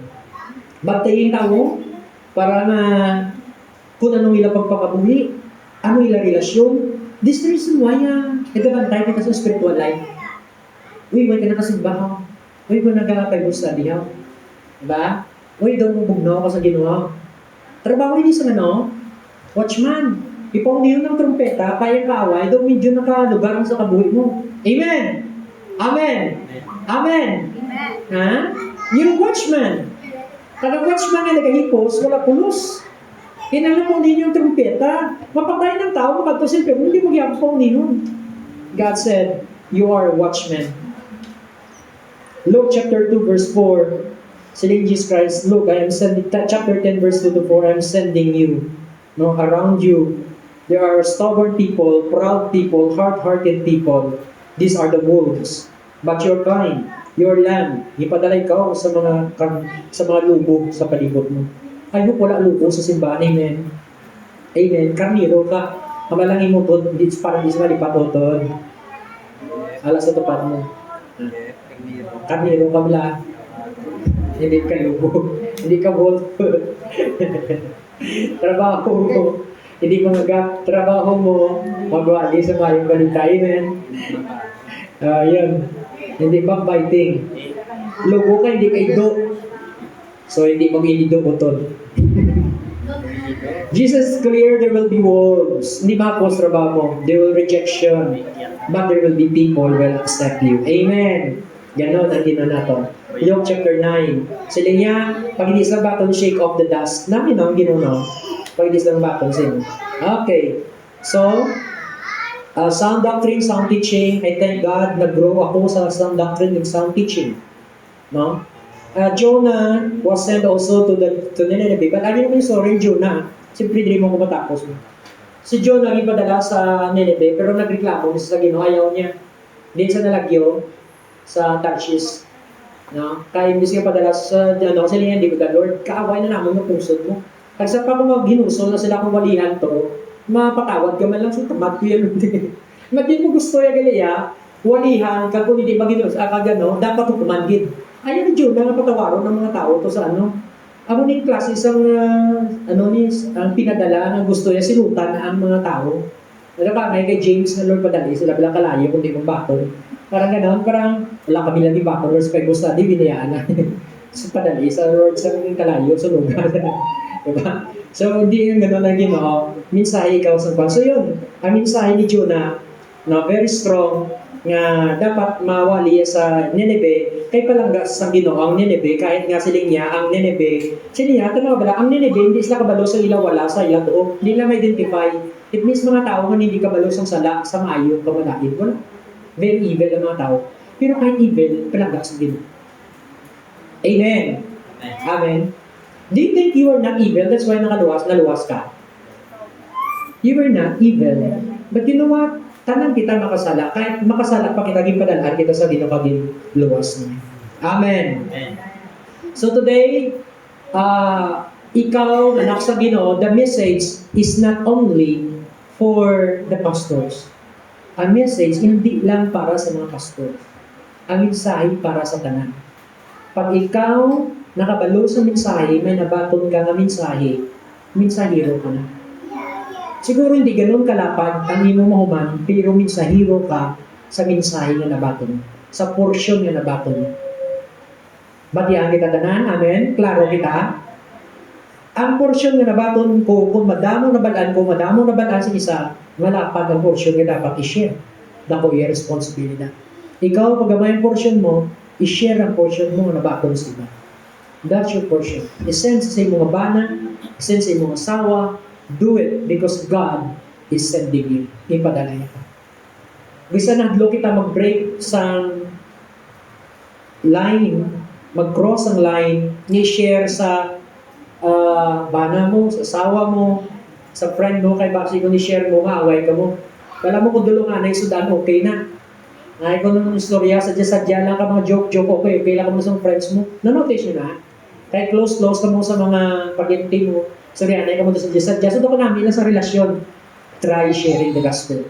Bantayi ang tao para na kung anong ilang pagpapabuli, ano ilang relasyon. This reason why nagabantay kita sa spiritual life. Uy, may ka nakasimbahan. Uy, kung nagkakapay mo sa dihaw. Diba? Uy, daw mo bugnaw ka sa Ginoo. Trabaho ini sa watchman. Ipaw niyo ng trumpeta, kaya kaaway, daw medyo nakalugar sa kabuhi mo. Amen! Amen! Amen! Ha? Yung watchman. Kada watchman nga nagahipos, wala pulos. Kinala po ninyo yung trumpeta. Mapatay ng tao, makatusin, pero hindi mag-iampaw ninyo. God said, you are a watchman. Luke chapter 2 verse 4, saying Jesus Christ, look, I am sending, chapter 10 verse 2 to 4, I am sending you. No, around you, there are stubborn people, proud people, hard-hearted people. These are the wolves. But you're kind, you're lamb. Ipadalay ka sa mga lubo sa palibot mo. Ay, wala lubo sa simbahan. Amen. Amen. Karniro ka. Kamalangin mo to, parang di sa malipatotod. Alas sa tupad mo. Karniro ka mula. Hindi ka lubo. Hindi ka wolf. Trabaho mo. Hindi mo trabaho mo. Magwali sa mayong balita. Amen. Yun. Hindi backbiting. Lubo ka, hindi ka ido. So, hindi mo inido utod. Jesus is clear there will be wolves. Hindi mapos trabaho. There will rejection. But there will be people who will accept you. Amen. Ganon ang ginanato. Luke chapter 9. Sila niya, pag hindi sa baton, shake off the dust. Namin ang ginono. Pag hindi sa baton, sino? Okay. So, sound doctrine, sound teaching. I thank God, nag-grow ako sa sound doctrine and sound teaching. No? Jonah was sent also to Nineveh. But ano naman yung story Jonah? Siyempre, hindi mo matapos mo. Si Jonah ipadala sa Nineveh, pero nagreklamo sa Ginoo, ayaw niya. Din sa nalagyo, sa Tarshish. No? Kaya imbis nga padala sa sila hindi ko ka, Lord, kaaway na naman yung pusod mo. Kasi pa kung maghinusol na sila kung walihan to, mapatawad ka man lang sa tamat ko yan. Magin mo gusto yung galiya, walihan, kung hindi maghinusol, kagano, dapat hukumandin. Ayaw ni Jonah na patawaron ng mga tao to sa ano. Amo ni klase isang ang pinadala na gusto niya sinutan ang mga tao. Ano ba, may kay James na Lord padali, sila bilang kalayo kundi mong batol. Parang gano'n, parang wala kami lang yung battlers, kaya gusto natin binayaan na. So padali, sa Lord sa kalayo, sa lugar. Diba? So hindi yung gano'n ang Ginoo, minsahe ikaw sa kwan. So yun, ang minsahe ni Jonah, na very strong, nga dapat mawali sa Nineveh, kay palangga sa Ginoo ang Nineveh, kahit nga siling niya, ang Nineveh, siling niya, tanaw bala, ang Nineveh, hindi sila kabalo sa ilaw, wala sa ilaw doon, hindi na ma-identify. It means mga tao kung hindi kabalo sa sala, sa maayo, kamalain, wala. Very evil ang mga tao. Pero kahit evil, palangga sa Ginoo. Amen. Amen. Do you think you are not evil? That's why naluwas ka. You are not evil. But you know what? Tanang kita makasala. Kahit makasala pa kita, gipadalaan kita sa Ginoo kaging luwas niya. Amen. So today, ikaw, anak sa Ginoo, the message is not only for the pastors. Ang message, hindi lang para sa mga pastors. Ang mensahe para sa tanan. Pag ikaw nakabalo sa mensahe, may nabaton ka na mensahero ka na. Siguro hindi ganun kalapad ang imo mahuman, pero mensahero ka sa mensahe nga nabaton, sa portion nga nabaton. Batihan kita tanan, amen? Klaro kita? Ang portion nga nabaton ko, kung madamo na balaan sa isa, malapad ang portion nga dapat i-share. Dako yung responsibility. Ikaw, pag gamay ang portion mo, i-share ang portion mo nga nabaton sa iba. That's your portion. I-send sa imong bana, i-send sa imong asawa, do it because God is sending you. Ipadala niya ka. Bisa na hadlo kita mag-break sa line, mag-cross ang line, ni-share sa bana mo, sa asawa mo, sa friend mo, kay basi kung ni-share mo, maaway ka mo. Kala mo kung dulungan na sudan, okay na. Ay, kung naman istorya, sadya lang ka mga joke, okay lang ka mo sa friends mo. Na-notice nyo na, kahit close ka mo sa mga pag-ibig mo, sorry, anay ka mo sa sadya. So, ito ka namin lang sa relasyon. Try sharing the gospel.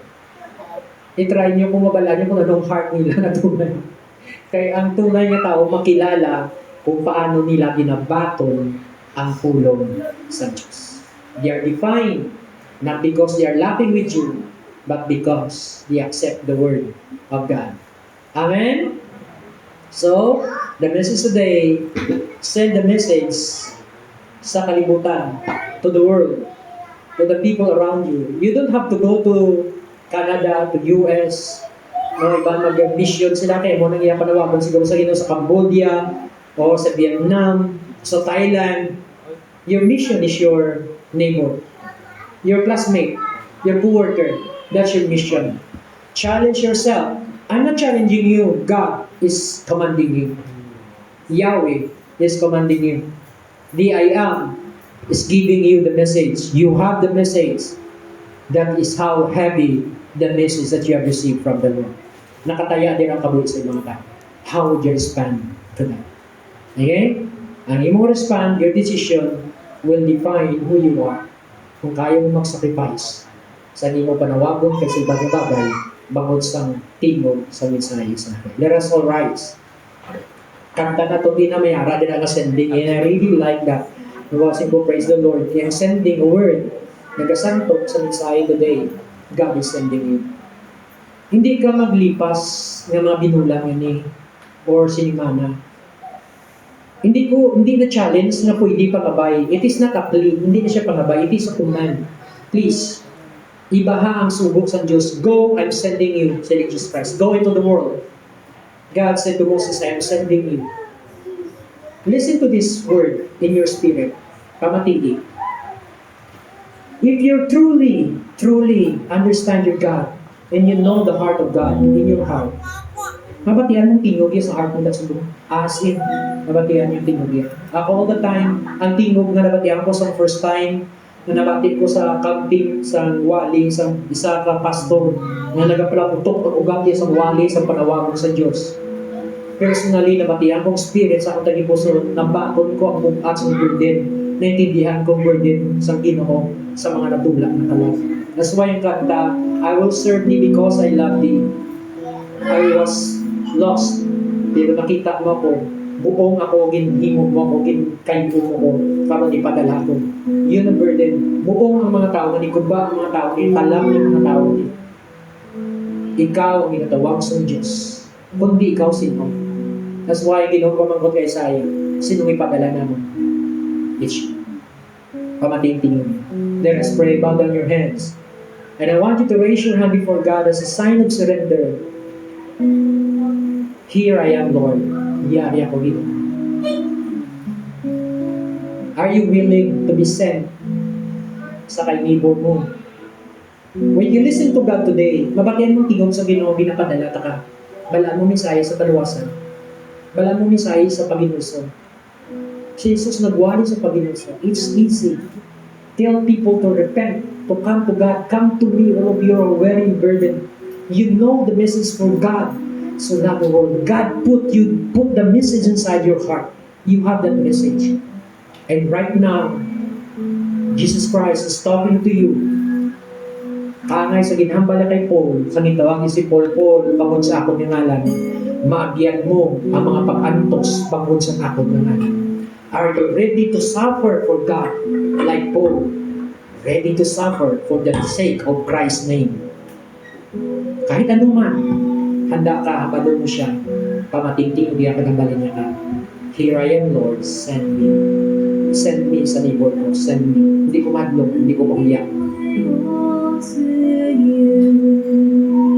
I-try nyo kung mabala nyo kung anong heart nila na tunay. Kaya ang tunay nga tao makilala kung paano nila binabaton ang pulong sa Diyos. They are defined not because they are laughing with you, but because they accept the word of God. Amen? So, the message today, send the message sa kalibutan, to the world, to the people around you. You don't have to go to Canada, to US, no, iba mag-mission sila kayo mo nang iyapanawagan siguro sa Ginoo sa Cambodia, o sa Vietnam, So Thailand, your mission is your neighbor, your classmate, your coworker. That's your mission. Challenge yourself. I'm not challenging you. God is commanding you. Yahweh is commanding you. The I am is giving you the message. You have the message. That is how heavy the message that you have received from the Lord. Nakataya din ang kabuhi sa mga tao. How would you respond to that? Okay? Ang imong respond, your decision will define who you are. Kung kaya mo mag-sacrifice sa mo panawagon kasi bagay-bagay bangod sa tingog sa mensahe sa akin. Let us all rise. Kanta na ito din na may ara din ang sending, and I really like that. Nawasin ko, praise the Lord. Yung sending a word, nagasantok sa mensahe today, God is sending you. Hindi ka maglipas ng mga binulang ni or sinimana. Hindi na challenge na pwede pangabay. It is not a plea. Hindi na siya pangabay. It is a command. Please, ibaha ang subok sa Diyos. Go, I'm sending you, said Jesus Christ. Go into the world. God said to Moses, I am sending you. Listen to this word in your spirit. Pamatindi. If you truly understand your God, and you know the heart of God in your heart, mabatian mong tingog yan sa heart mo na subok. As in, nabatian yung tingog yan. Ako all the time, ang tingog na nabatian ko sa first time, na nabati ko sa camping, sa wali, sa isa ka pastor, na nagapalaputok ang ugat niya sa wali, sa panawagan sa Diyos. Personally, nabatian kong spirit sa akong tagipuso, nabaton ko ang bukat sa burden, naintindihan kong burden sa Ginoo sa mga natulak na kalat. That's why yung kanta, I will serve thee because I love thee. I was lost. Dito nakita mo ako, buong ako, ginhimo mo ako, kayo mo ko, para ipadala ko. Yun ang burden. Buong ang mga tao, manikuba ang mga tao, italam ng mga tao. Ikaw ang inatawag sa Diyos. Kundi ikaw sino. That's why ginong pamangkot kay Isaiah, sinong ipadala naman? It's you. Pamating tingin. Let us pray, bow down your hands. And I want you to raise your hand before God as a sign of surrender. Here I am, Lord. Yari ako dito. Are you willing to be sent sa kainibor mo? When you listen to God today, mabatian mong tingog sa Ginoo, ginapadala ka. Balaan mo misaya sa kaluwasan. Balaan mo misaya sa paginulso. Si Jesus nagwali sa paginulso. It's easy. Tell people to repent, to come to God. Come to me, all of you are wearing burden. You know the message from God. So not the world. God put the message inside your heart. You have that message. And right now, Jesus Christ is talking to you. Kangay sa ginhambala kay Paul, sa gitawag ni si Paul, pangod sa akong ngalan, maagyan mo ang mga pag-antos pangod sa akong ngalan. Are you ready to suffer for God like Paul? Ready to suffer for the sake of Christ's name. Kahit ano man, handa ka, habalo mo siya, pamatingting, hindi ang kagambalin niya ka. Here I am, Lord, send me. Send me sa neighbor ko, send me. Hindi ko madlong, hindi ko pahiyak.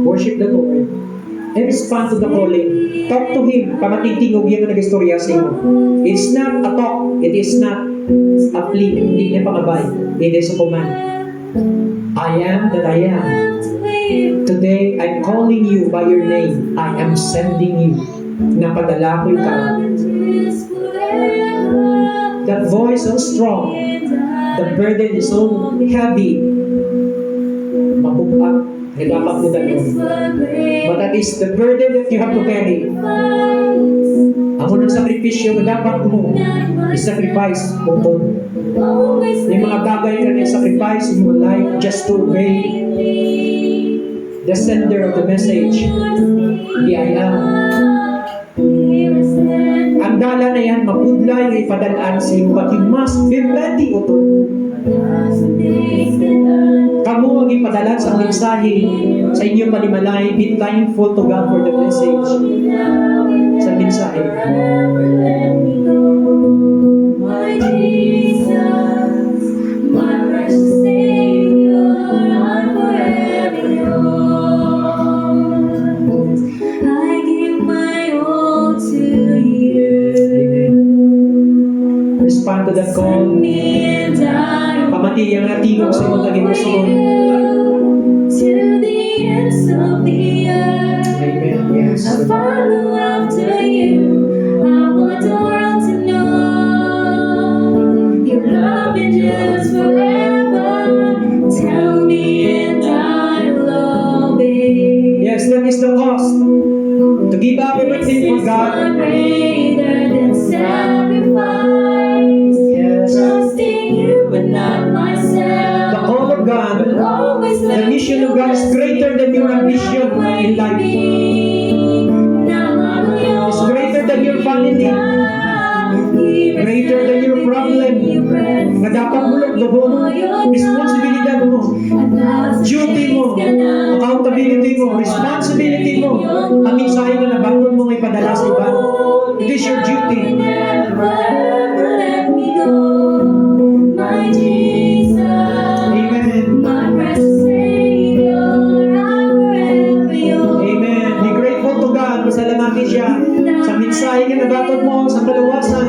Worship the Lord. And respond to the calling. Talk to Him. Pamatingting, huwag yan na nag-istorya sa inyo. It's not a talk. It is not a plea. Hindi niya pangabay. It is a command. I am that I am. Today, I'm calling you by your name. I am sending you. Napadala ko ikaw. That voice so strong. The burden is so heavy. Mabugak. Dapat mo dalawin. But that is the burden that you have to carry. Ang unang sakripisyo na dapat mo i-sacrifice mo ito. May mga bagay ka na i-sacrifice in your life just to obey the sender of the message. The I am. Ang dala na yan, mapudlay ay padalaan sa iyo, but you must be ready ito. Kamu ang ipadala sa mensahe sa inyong panimalay. Be thankful to God for the message sa mensahe. Respond to that call. Pamati ang natingog sa imong tagipusoon. To the ends of the earth, Amen. Yes. I follow after you. I want the world to know your love endures forever. Tell me and I'll obey. Yes, that is the cost. To give up everything for God. Greater than sacrifice. Yes. Trusting you and not myself. The call of God, the mission of God is greater than your ambition in life. It's greater than your family. Greater than your problem. Na dapat bulog doon. Responsibilidad mo. Duty mo. Accountability mo. Responsibility mo. Ang mensahe na nabangon mo ay padala sa iba. It is your duty. My Jesus, Amen. my precious Savior, I'm forever yours. Amen. Be grateful to God. Masalamaki siya sa mensahe na nabatod mo sa kaluwasan.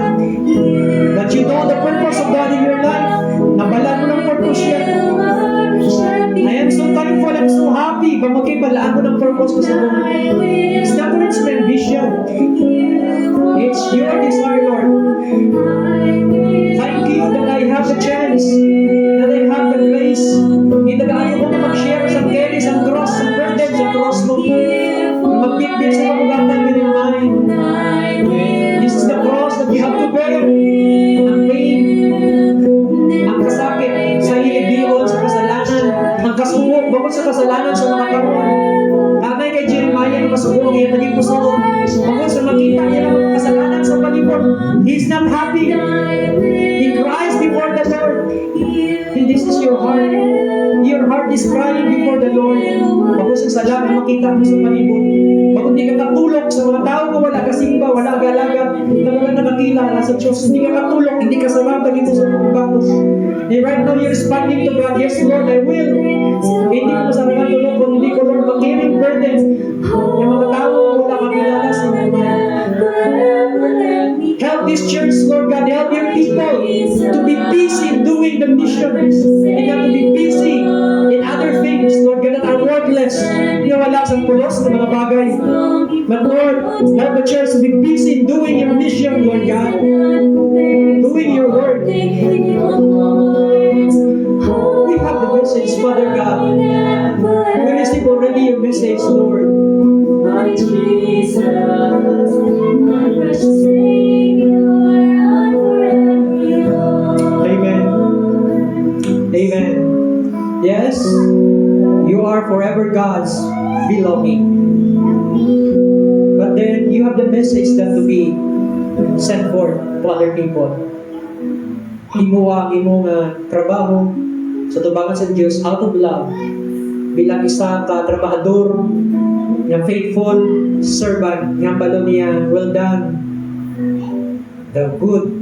That you know the purpose of God in your life. Nabala mo ng purpose siya. I am so thankful. I'm so happy. Pamakibalaan mo ng purpose ko sa buhay. It's not for its ambition. It's your desire, Lord. Thank you that I have the chance, that I have the grace. Itagaano ko na mag-share sa carry, sa cross, sa burden, sa cross mo. Magbitbit sa kabugatan mo ng mind. This is the cross that you have to bear. Ang pain, ang kasakit, sa ilibiyod, sa kasalanan, ang kasuko, bakit sa kasalanan sa mga karoon. Kanay kay Jeremiah na masuko, ang iyong naging puso. Bakit sa makita niya ng mga kasalanan sa palibot. He's not happy. He cries before the Lord. And this is your heart. Your heart is crying before the Lord. Bakit sa salanan makita mo sa palibot. Bakit hindi ka katulog sa mga tao na wala kasimba, wala galaga, na wala nakakilala sa Diyos. Hindi ka katulog, hindi ka sarap, lagi mo sa mga batos. And right now you're responding to God, yes Lord, I will. Hindi ko sa mga tulog kung hindi ko Lord mag-carrying burden. Yung mga tao wala kakilala sa mga bayan. Help this church, Lord God. Help your people to be busy doing the mission. And not to be busy in other things, Lord God, that are worthless. Na wala sa pulos ng mga bagay. But Lord, help the church to be busy doing your mission, Lord God. Doing your work. We have the message, Father God. We receive already your message, Lord. My Jesus, my precious Savior, I'm forever yours. Amen. Amen. Yes, you are forever God's belonging. But then you have the message that to be sent forth to other people. Imo ang imong trabaho sa tubangan sa Diyos out of love bilang isa ka trabahador nga faithful servant nga balo niya, well done, the good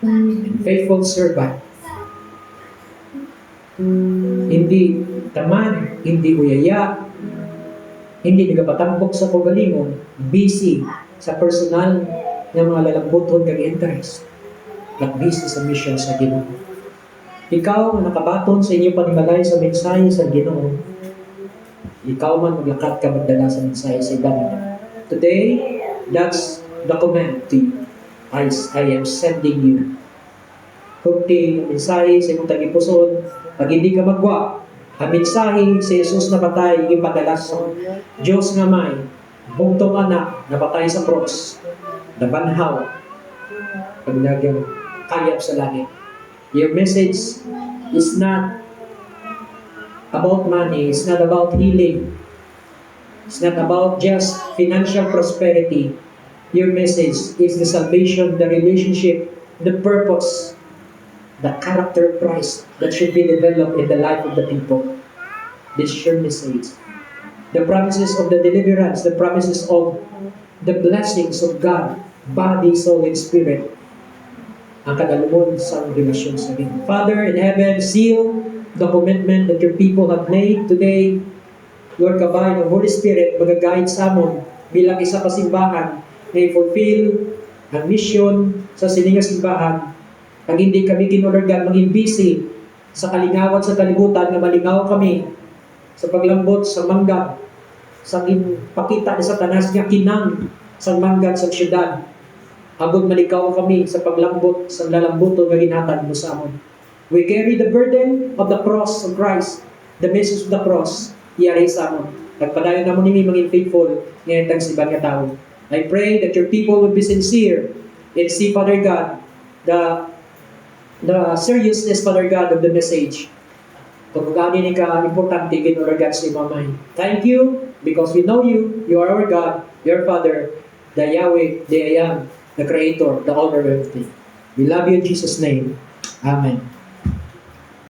and faithful servant. Hindi tamad, hindi uyaya, hindi nagapatambok sa kagalingon, busy sa personal ng mga lalambuton kag interest, but busy sa mission sa Ginoo. Ikaw na nakabaton sa inyong panimalay sa mensahe sa Ginoo, ikaw man maglakad ka magdala sa mensahe sa iba. Today, that's the command to you. I am sending you. Kunti ang mensahe sa imong tagipuson, pag hindi ka magwa, ang mensahe sa Jesus na patay, ipadala sa Diyos nga may bugtong anak na patay sa cross, na banhaw, paglagyang kayap sa langit. Your message is not about money, it's not about healing, it's not about just financial prosperity. Your message is the salvation, the relationship, the purpose, the character of Christ that should be developed in the life of the people. This is your message. The promises of the deliverance, the promises of the blessings of God, body, soul, and spirit, ang kadalumon sa relasyon sa Ginoo. Father in heaven, seal the commitment that your people have made today. Lord, kabay ng Holy Spirit, mag-guide sa amon bilang isa ka simbahan na i-fulfill ang mission sa silingang simbahan, ang hindi kami kinulorgan maging busy sa kalingawan sa kalibutan nga malingaw kami sa paglambot sa manggad, sa pakita ni Satanas nga kinang sa manggad sa syudad. Abot malikaw kami sa paglambot sa lalambuto nga ginhatag mo sa amon. We carry the burden of the cross of Christ, the message of the cross, iyari sa amon. Nagpadayon na mo nimi maging faithful ngayon tang siban nga tao. I pray that your people would be sincere and see, Father God, the seriousness, Father God, of the message. Kung gani ni ka importante Ginoo God sa imamay. Thank you because we know you. You are our God, your Father, the Yahweh, the I Am, the Creator, the Almighty. We love you in Jesus' name. Amen.